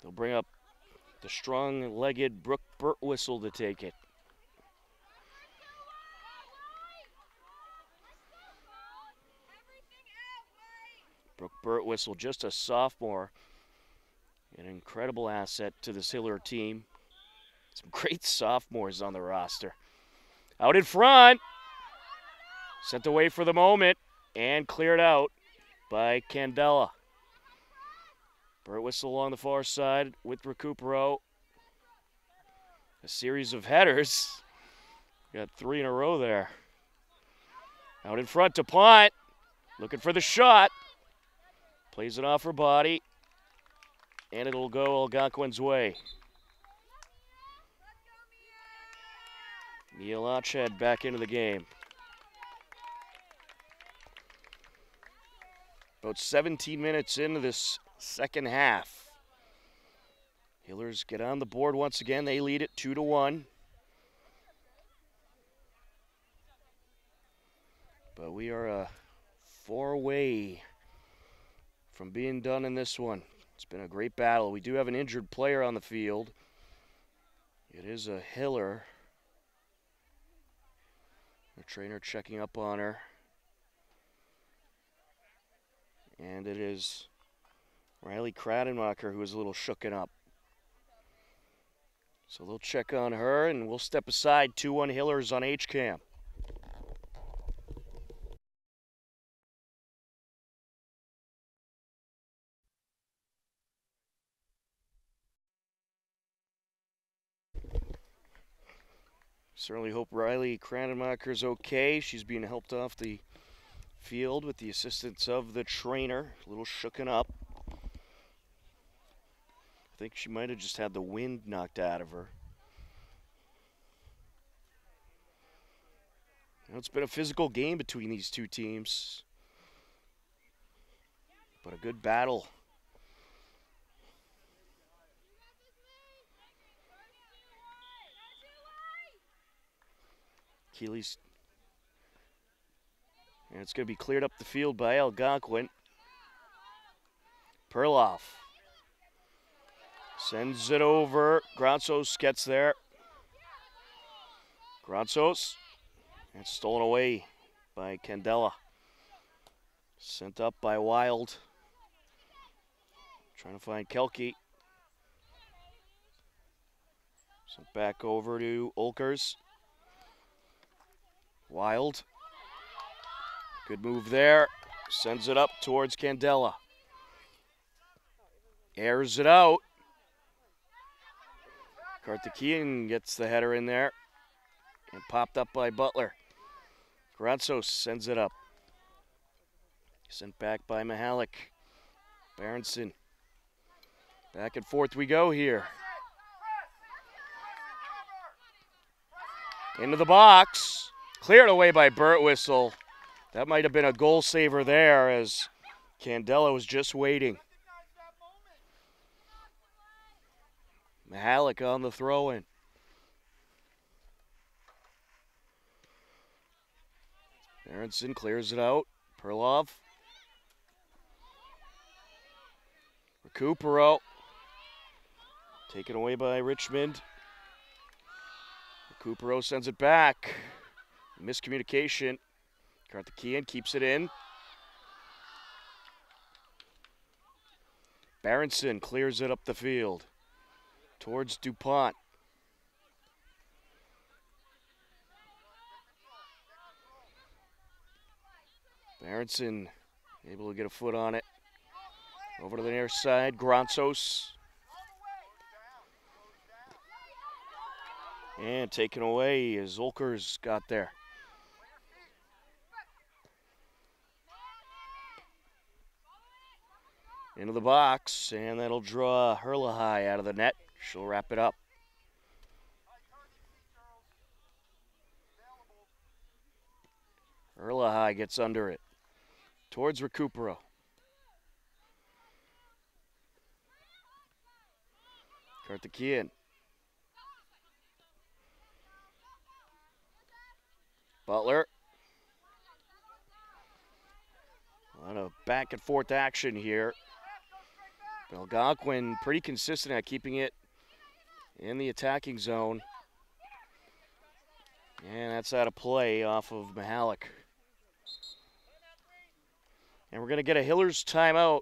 Speaker 1: They'll bring up the strong-legged Brooke Birtwistle to take it. Brooke Birtwistle, just a sophomore, an incredible asset to this Hiller team. Some great sophomores on the roster. Out in front. Sent away for the moment and cleared out by Candela. Birtwistle along the far side with Recupero. A series of headers. Got 3 in a row there. Out in front to punt. Looking for the shot. Plays it off her body. And it'll go Algonquin's way. Mielached back into the game. About 17 minutes into this second half. Hillers get on the board once again. They lead it 2-1. But we are 4 away from being done in this one. It's been a great battle. We do have an injured player on the field. It is a Hiller. The trainer checking up on her. And it is Riley Kradenmacher who is a little shooken up. So they'll check on her, and we'll step aside. 2-1 Hillers on HCAM. Certainly hope Riley Kradenmacher's okay. She's being helped off the field with the assistance of the trainer. A little shooken up. I think she might have just had the wind knocked out of her. You know, it's been a physical game between these two teams, but a good battle. Keeley's, and it's going to be cleared up the field by Algonquin. Perloff sends it over. Gronsos gets there. Gronsos, and it's stolen away by Candela. Sent up by Wild. Trying to find Kelke. Sent back over to Olkers. Wild. Good move there. Sends it up towards Candela. Airs it out. Karthikeyan gets the header in there. And popped up by Butler. Gransos sends it up. Sent back by Mihalik. Berenson. Back and forth we go here. Into the box. Cleared away by Birtwistle. That might have been a goal saver there as Candela was just waiting. Mihalik on the throw-in. Berenson clears it out. Perlov. Recupero. Taken away by Richmond. Recupero sends it back. Miscommunication. Karthikeyan keeps it in. Berenson clears it up the field towards DuPont. Berenson able to get a foot on it. Over to the near side, Gronsos. And taken away as Olkers got there. Into the box, and that'll draw Herlahai out of the net. She'll wrap it up. Herlahai gets under it. Towards Recupero. Karthikeyan. Butler. A lot of back and forth action here. Algonquin pretty consistent at keeping it in the attacking zone. And that's out of play off of Mihalik. And we're going to get a Hillers timeout.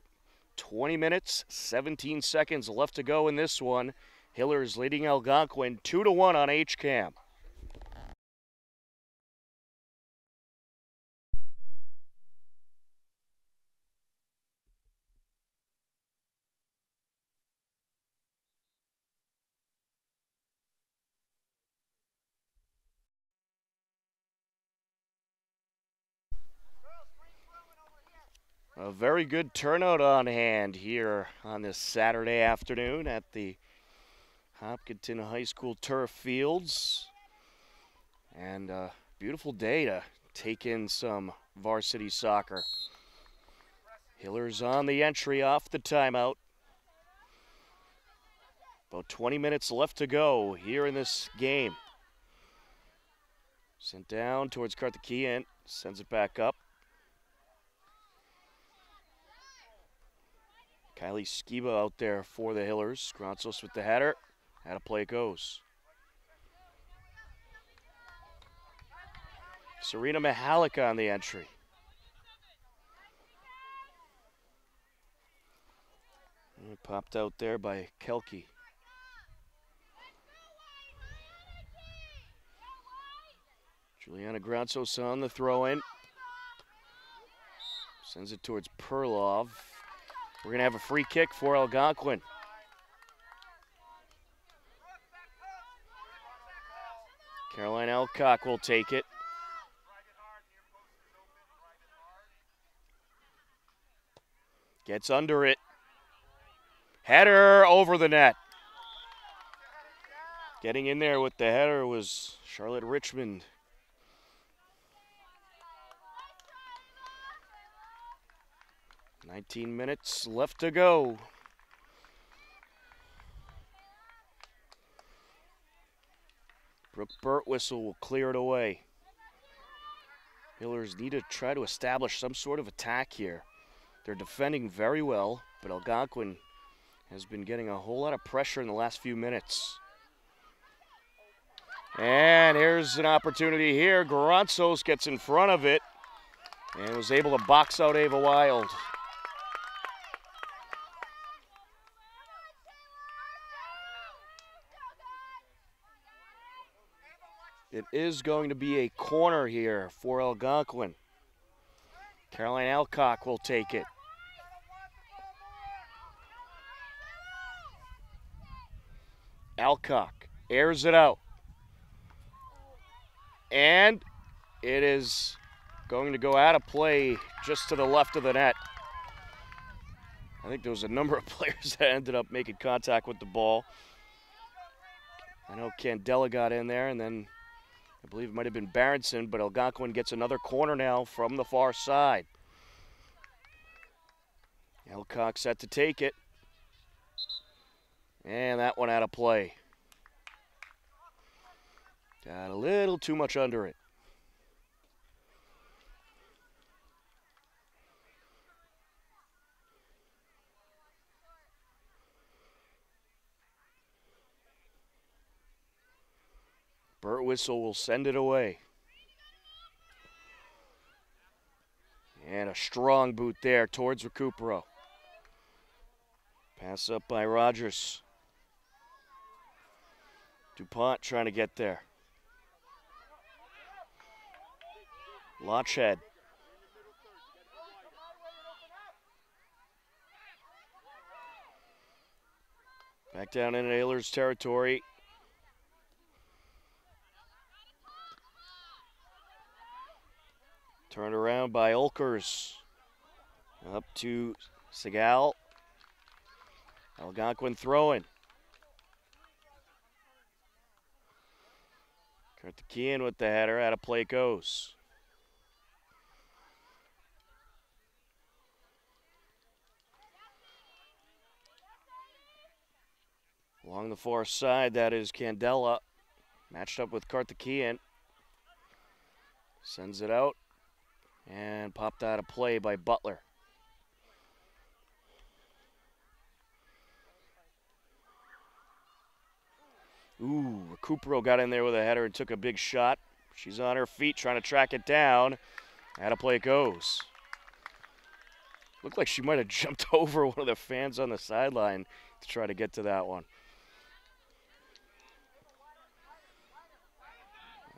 Speaker 1: 20 minutes, 17 seconds left to go in this one. Hillers leading Algonquin 2-1 on HCAM. A very good turnout on hand here on this Saturday afternoon at the Hopkinton High School turf fields. And a beautiful day to take in some varsity soccer. Hillers on the entry off the timeout. About 20 minutes left to go here in this game. Sent down towards Carthakean, sends it back up. Kylie Skiba out there for the Hillers. Gronsos with the header. How to play it goes. Serena Mihalik on the entry. And popped out there by Kelke. Juliana Gronsos on the throw-in. Sends it towards Perlov. We're going to have a free kick for Algonquin. Caroline Alcock will take it. Gets under it. Header over the net. Getting in there with the header was Charlotte Richmond. "19 minutes left to go. Brooke Burtwhistle will clear it away. Hillers need to try to establish some sort of attack here. They're defending very well, but Algonquin has been getting a whole lot of pressure in the last few minutes. And here's an opportunity here. Gronsos gets in front of it and was able to box out Ava Wild. It is going to be a corner here for Algonquin. Caroline Alcock will take it. Alcock airs it out. And it is going to go out of play just to the left of the net. I think there was a number of players that ended up making contact with the ball. I know Candela got in there, and then I believe it might have been Berenson, but Algonquin gets another corner now from the far side. Alcock set to take it. And that one out of play. Got a little too much under it. Burtwhistle will send it away. And a strong boot there towards Recupero. Pass up by Rogers. DuPont trying to get there. Lotchhead. Back down in Ayler's territory. Turned around by Olkers. Up to Segal. Algonquin throwing. Carthakean with the header. Out of play it goes. Along the far side, that is Candela. Matched up with Carthakean. Sends it out. And popped out of play by Butler. Ooh, Recupero got in there with a header and took a big shot. She's on her feet trying to track it down. Out of play it goes. Looked like she might have jumped over one of the fans on the sideline to try to get to that one.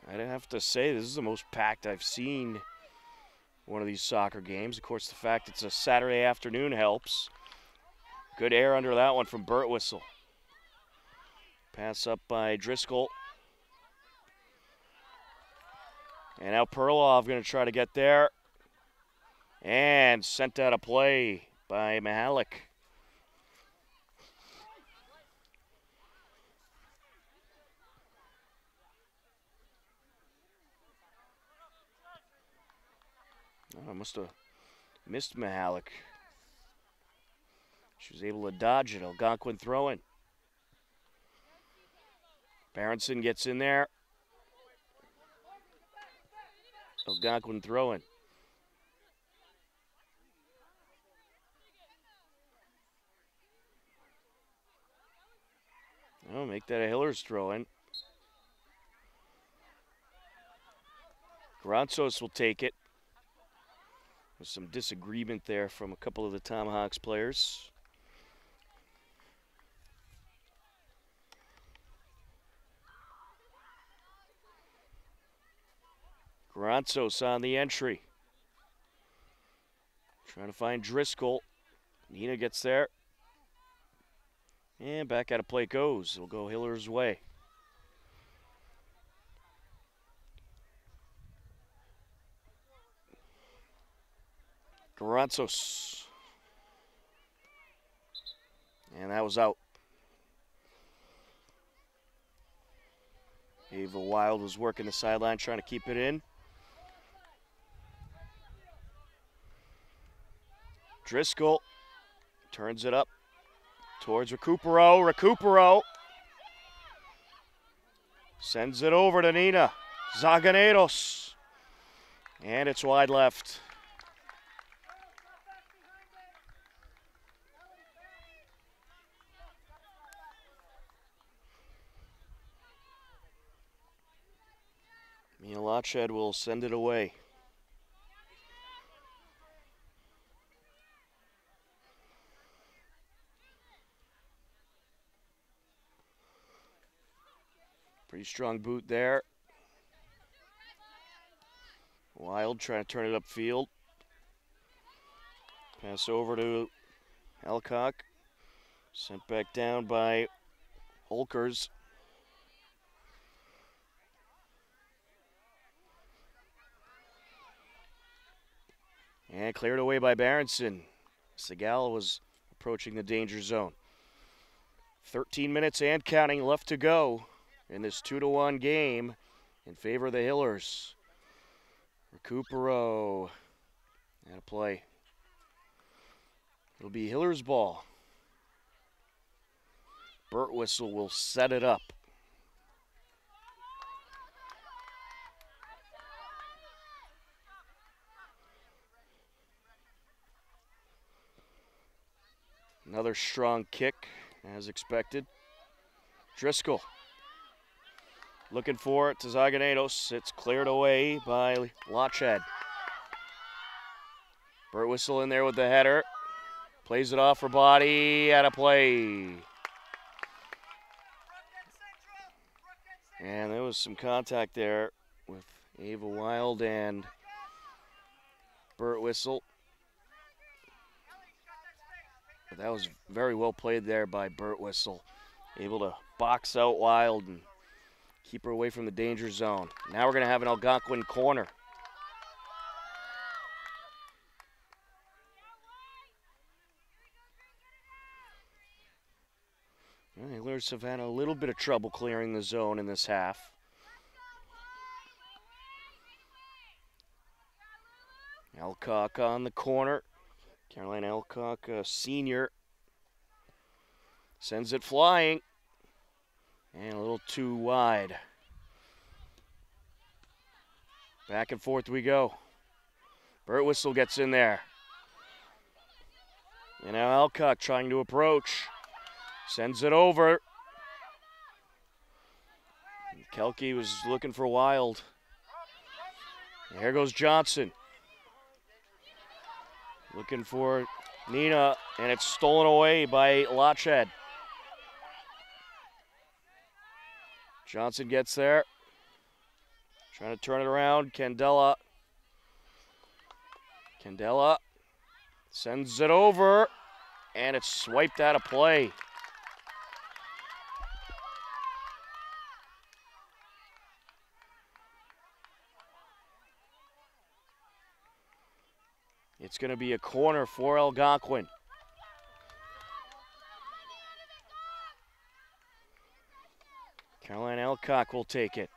Speaker 1: I'd have to say this is the most packed I've seen one of these soccer games. Of course, the fact it's a Saturday afternoon helps. Good air under that one from Burtwhistle. Pass up by Driscoll. And now Perlov going to try to get there. And sent out of play by Mahalik. Oh, I must have missed Mahalik. She was able to dodge it. Algonquin throwing. Berenson gets in there. Algonquin throwing. Oh, make that a Hillers throw-in. Granzos will take it. There's some disagreement there from a couple of the Tomahawks players. Granzos on the entry. Trying to find Driscoll. Nina gets there. And back out of play goes. It'll go Hillers' way. Granzos. And that was out. Ava Wild was working the sideline, trying to keep it in. Driscoll turns it up towards Recupero. Sends it over to Nina. Zaganeros. And it's wide left. Lached will send it away. Pretty strong boot there. Wild trying to turn it upfield. Pass over to Alcock. Sent back down by Holkers. And cleared away by Berenson. Segal was approaching the danger zone. 13 minutes and counting left to go in this 2-1 game in favor of the Hillers. Recupero out of play. It'll be Hillers' ball. Burt Whistle will set it up. Another strong kick, as expected. Driscoll looking for it to Zaganedos. It's cleared away by Lached. Burt Whistle in there with the header. Plays it off her body, out of play. And there was some contact there with Ava Wild and Burt Whistle. But that was very well played there by Burt Whistle. Able to box out Wild and keep her away from the danger zone. Now we're going to have an Algonquin corner. The Hillers have had a little bit of trouble clearing the zone in this half. Alcock on the corner. Caroline Alcock, senior, sends it flying. And a little too wide. Back and forth we go. Burt Whistle gets in there. And now Alcock trying to approach. Sends it over. Kelke was looking for Wild. And here goes Johnson. Looking for Nina, and it's stolen away by Lached. Johnson gets there. Trying to turn it around. Candela sends it over, and it's swiped out of play. It's going to be a corner for Algonquin. Caroline Alcock will take it.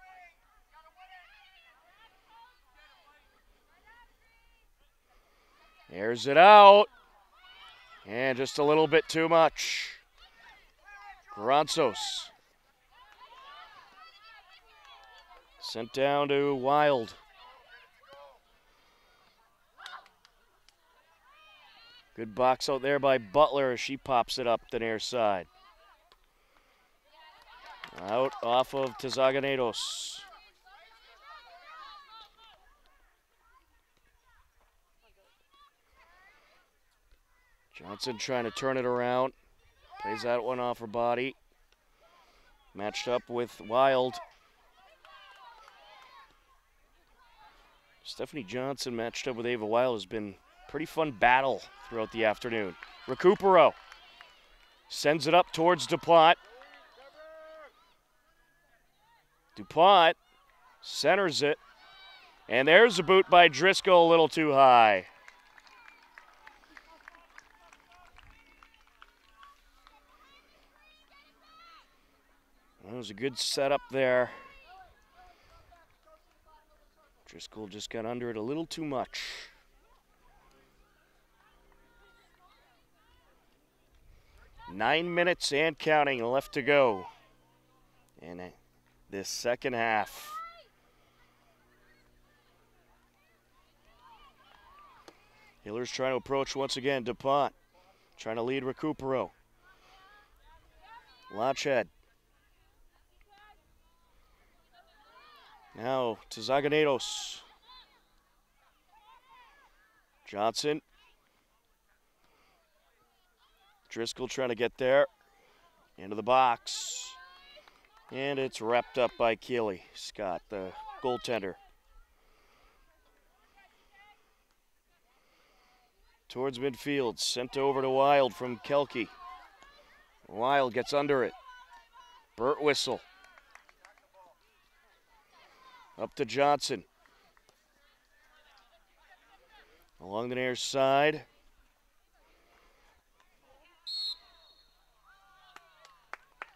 Speaker 1: Airs it out. And just a little bit too much. Gronsos. Sent down to Wild. Good box out there by Butler as she pops it up the near side. Out off of Tizaganedos. Johnson trying to turn it around. Plays that one off her body. Matched up with Wild. Stephanie Johnson matched up with Ava Wild has been a pretty fun battle throughout the afternoon. Recupero sends it up towards DuPont. DuPont centers it. And there's a boot by Driscoll, a little too high. That was a good setup there. Driscoll just got under it a little too much. Nine minutes and counting left to go in this second half. Hiller's trying to approach once again. DuPont trying to lead Recupero. Lachhead. Now to Zaganedos. Johnson. Driscoll trying to get there. Into the box. And it's wrapped up by Keeley Scott, the goaltender. Towards midfield. Sent over to Wild from Kelke. Wild gets under it. Burt Whistle. Up to Johnson. Along the near side.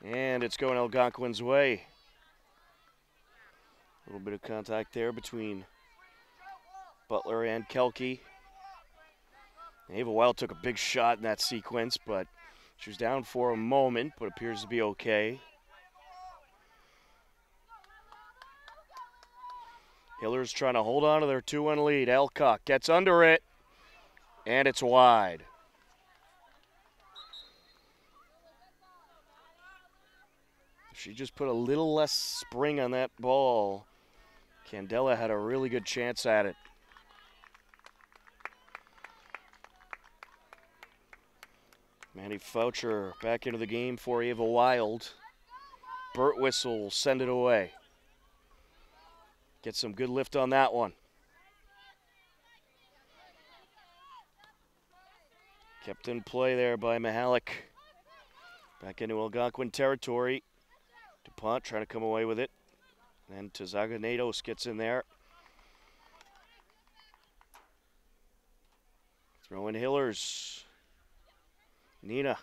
Speaker 1: And it's going Algonquin's way. A little bit of contact there between Butler and Kelke. Ava Wild took a big shot in that sequence, but she was down for a moment, but appears to be okay. Hiller's trying to hold on to their 2-1 lead. Alcock gets under it, and it's wide. If she just put a little less spring on that ball, Candela had a really good chance at it. Manny Foucher back into the game for Ava Wild. Burt Whistle will send it away. Get some good lift on that one. Kept in play there by Mihalik. Back into Algonquin territory. DuPont trying to come away with it. And Tizaganedos gets in there. Throw in Hillers. Nina.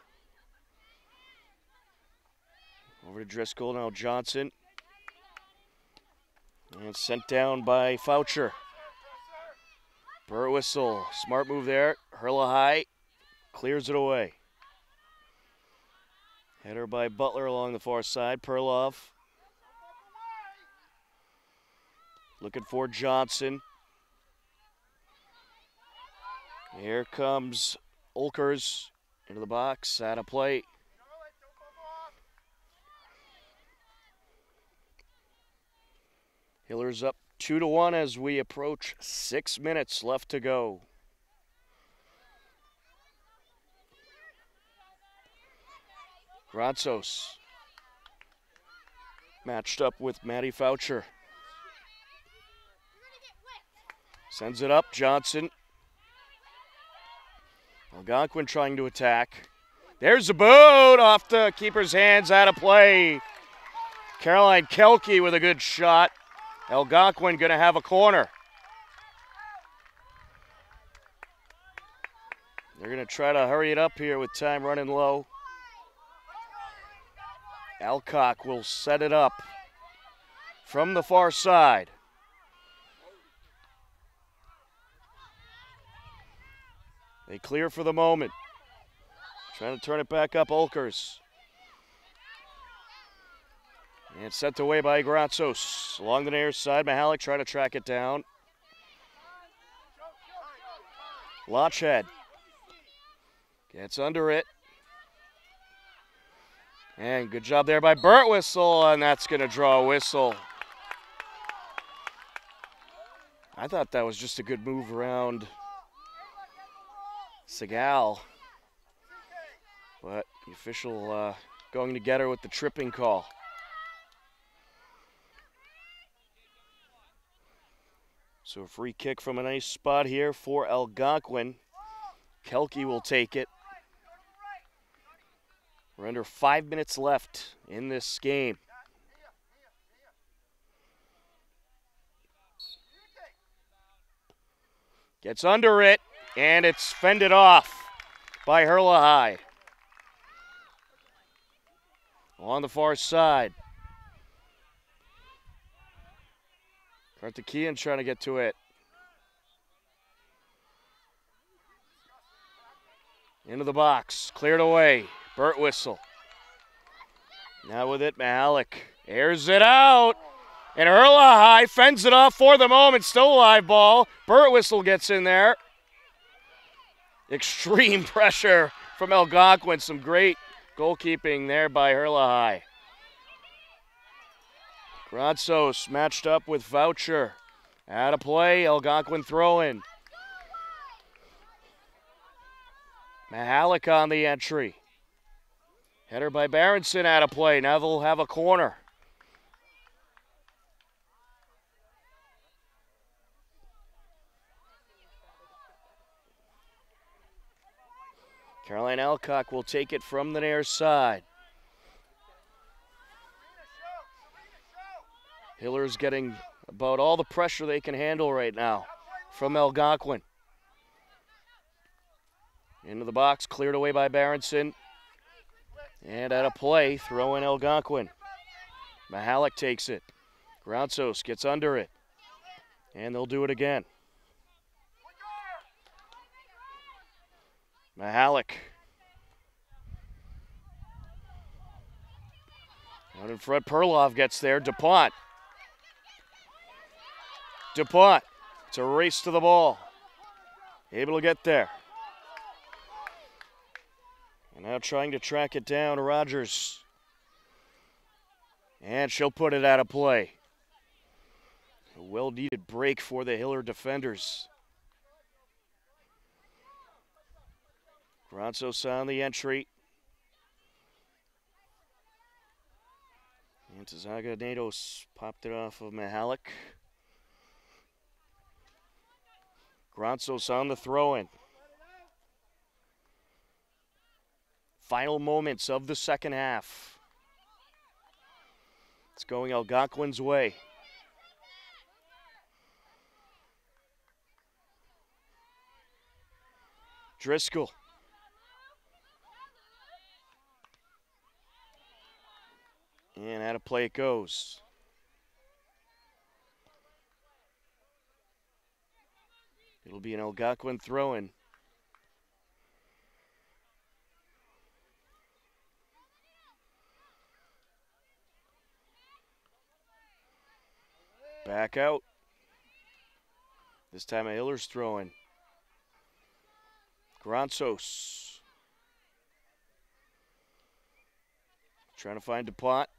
Speaker 1: Over to Driscoll, now Johnson. And sent down by Foucher. Burt Whistle, smart move there. Hurla high, clears it away. Header by Butler along the far side. Perlov. Looking for Johnson. Here comes Olkers into the box, out of play. Hiller's up 2-1 as we approach 6 minutes left to go. Gronsos matched up with Maddie Foucher. Sends it up, Johnson. Algonquin trying to attack. There's a boot off the keeper's hands, out of play. Caroline Kelke with a good shot. Algonquin going to have a corner. They're going to try to hurry it up here with time running low. Alcock will set it up from the far side. They clear for the moment. Trying to turn it back up, Ulkers. And sent away by Gratsos. Along the near side, Mahalik trying to track it down. Lotchhead gets under it. And good job there by Birtwistle, and that's going to draw a whistle. I thought that was just a good move around Segal. But the official going to get her with the tripping call. So a free kick from a nice spot here for Algonquin. Kelke will take it. We're under 5 minutes left in this game. Gets under it, and it's fended off by Herlihy. On the far side. Karthikeyan trying to get to it. Into the box, cleared away. Birtwistle. Now with it, Mahalik airs it out. And Herlihy fends it off for the moment. Still a live ball. Birtwistle gets in there. Extreme pressure from Algonquin. Some great goalkeeping there by Herlihy. Gratsos matched up with Voucher. Out of play, Algonquin throw-in. Mahalik on the entry. Header by Berenson out of play. Now they'll have a corner. Caroline Alcock will take it from the near side. Hiller's getting about all the pressure they can handle right now from Algonquin. Into the box, cleared away by Berenson. And out of play, throw in Algonquin. Mahalik takes it. Gratsos gets under it. And they'll do it again. Mahalik. Out in front, Perlov gets there. DuPont. DuPont. It's a race to the ball. Able to get there. And now trying to track it down, Rogers. And she'll put it out of play. A well-needed break for the Hiller defenders. Gratsos on the entry. And Tazaga Nados popped it off of Mahalik. Gratsos on the throw-in. Final moments of the second half. It's going Algonquin's way. Driscoll. And out of play it goes. It'll be an Algonquin throw-in. Back out. This time a Hiller's throwing. Gratsos. Trying to find DuPont.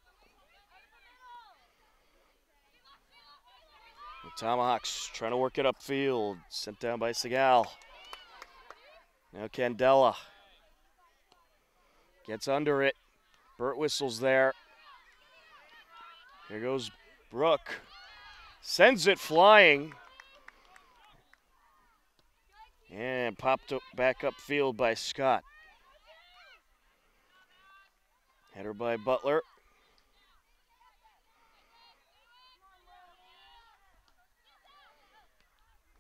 Speaker 1: The Tomahawks trying to work it upfield. Sent down by Segal. Now Candela. Gets under it. Birtwistle's there. Here goes Brooke. Sends it flying. And popped up back upfield by Scott. Header by Butler.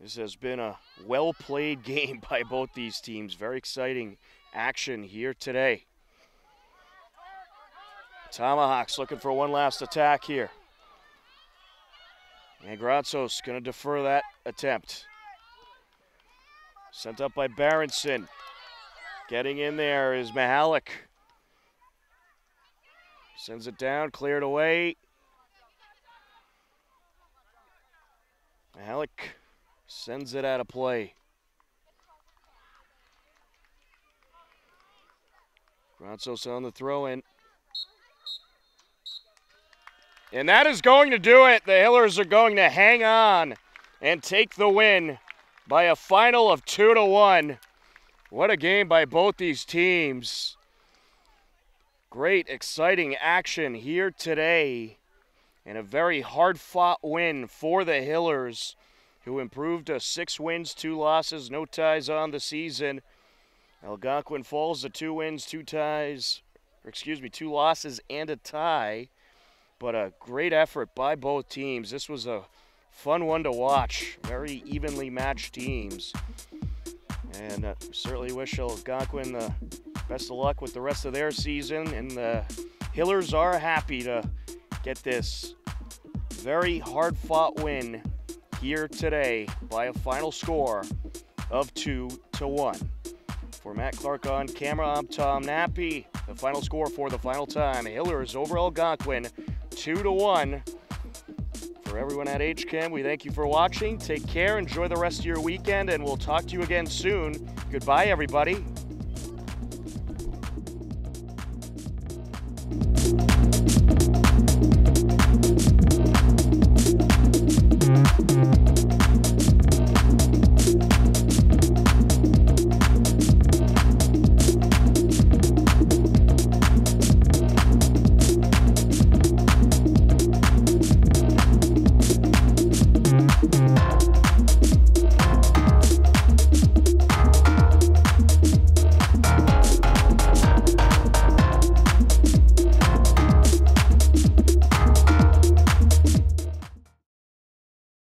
Speaker 1: This has been a well-played game by both these teams. Very exciting action here today. Tomahawks looking for one last attack here. And Grazos going to defer that attempt. Sent up by Berenson. Getting in there is Mihalik. Sends it down, cleared away. Mihalik sends it out of play. Grazos on the throw-in. And that is going to do it. The Hillers are going to hang on and take the win by a final of 2-1. What a game by both these teams. Great, exciting action here today. And a very hard-fought win for the Hillers, who improved to 6 wins, 2 losses, no ties on the season. Algonquin falls to 2 wins, 2 losses and a tie. But a great effort by both teams. This was a fun one to watch. Very evenly matched teams. And certainly wish Algonquin the best of luck with the rest of their season. And the Hillers are happy to get this very hard-fought win here today by a final score of 2-1. For Matt Clark on camera, I'm Tom Nappy. The final score for the final time, Hillers over Algonquin, 2-1. For everyone at HCAM, we thank you for watching. Take care, enjoy the rest of your weekend, and we'll talk to you again soon. Goodbye, everybody.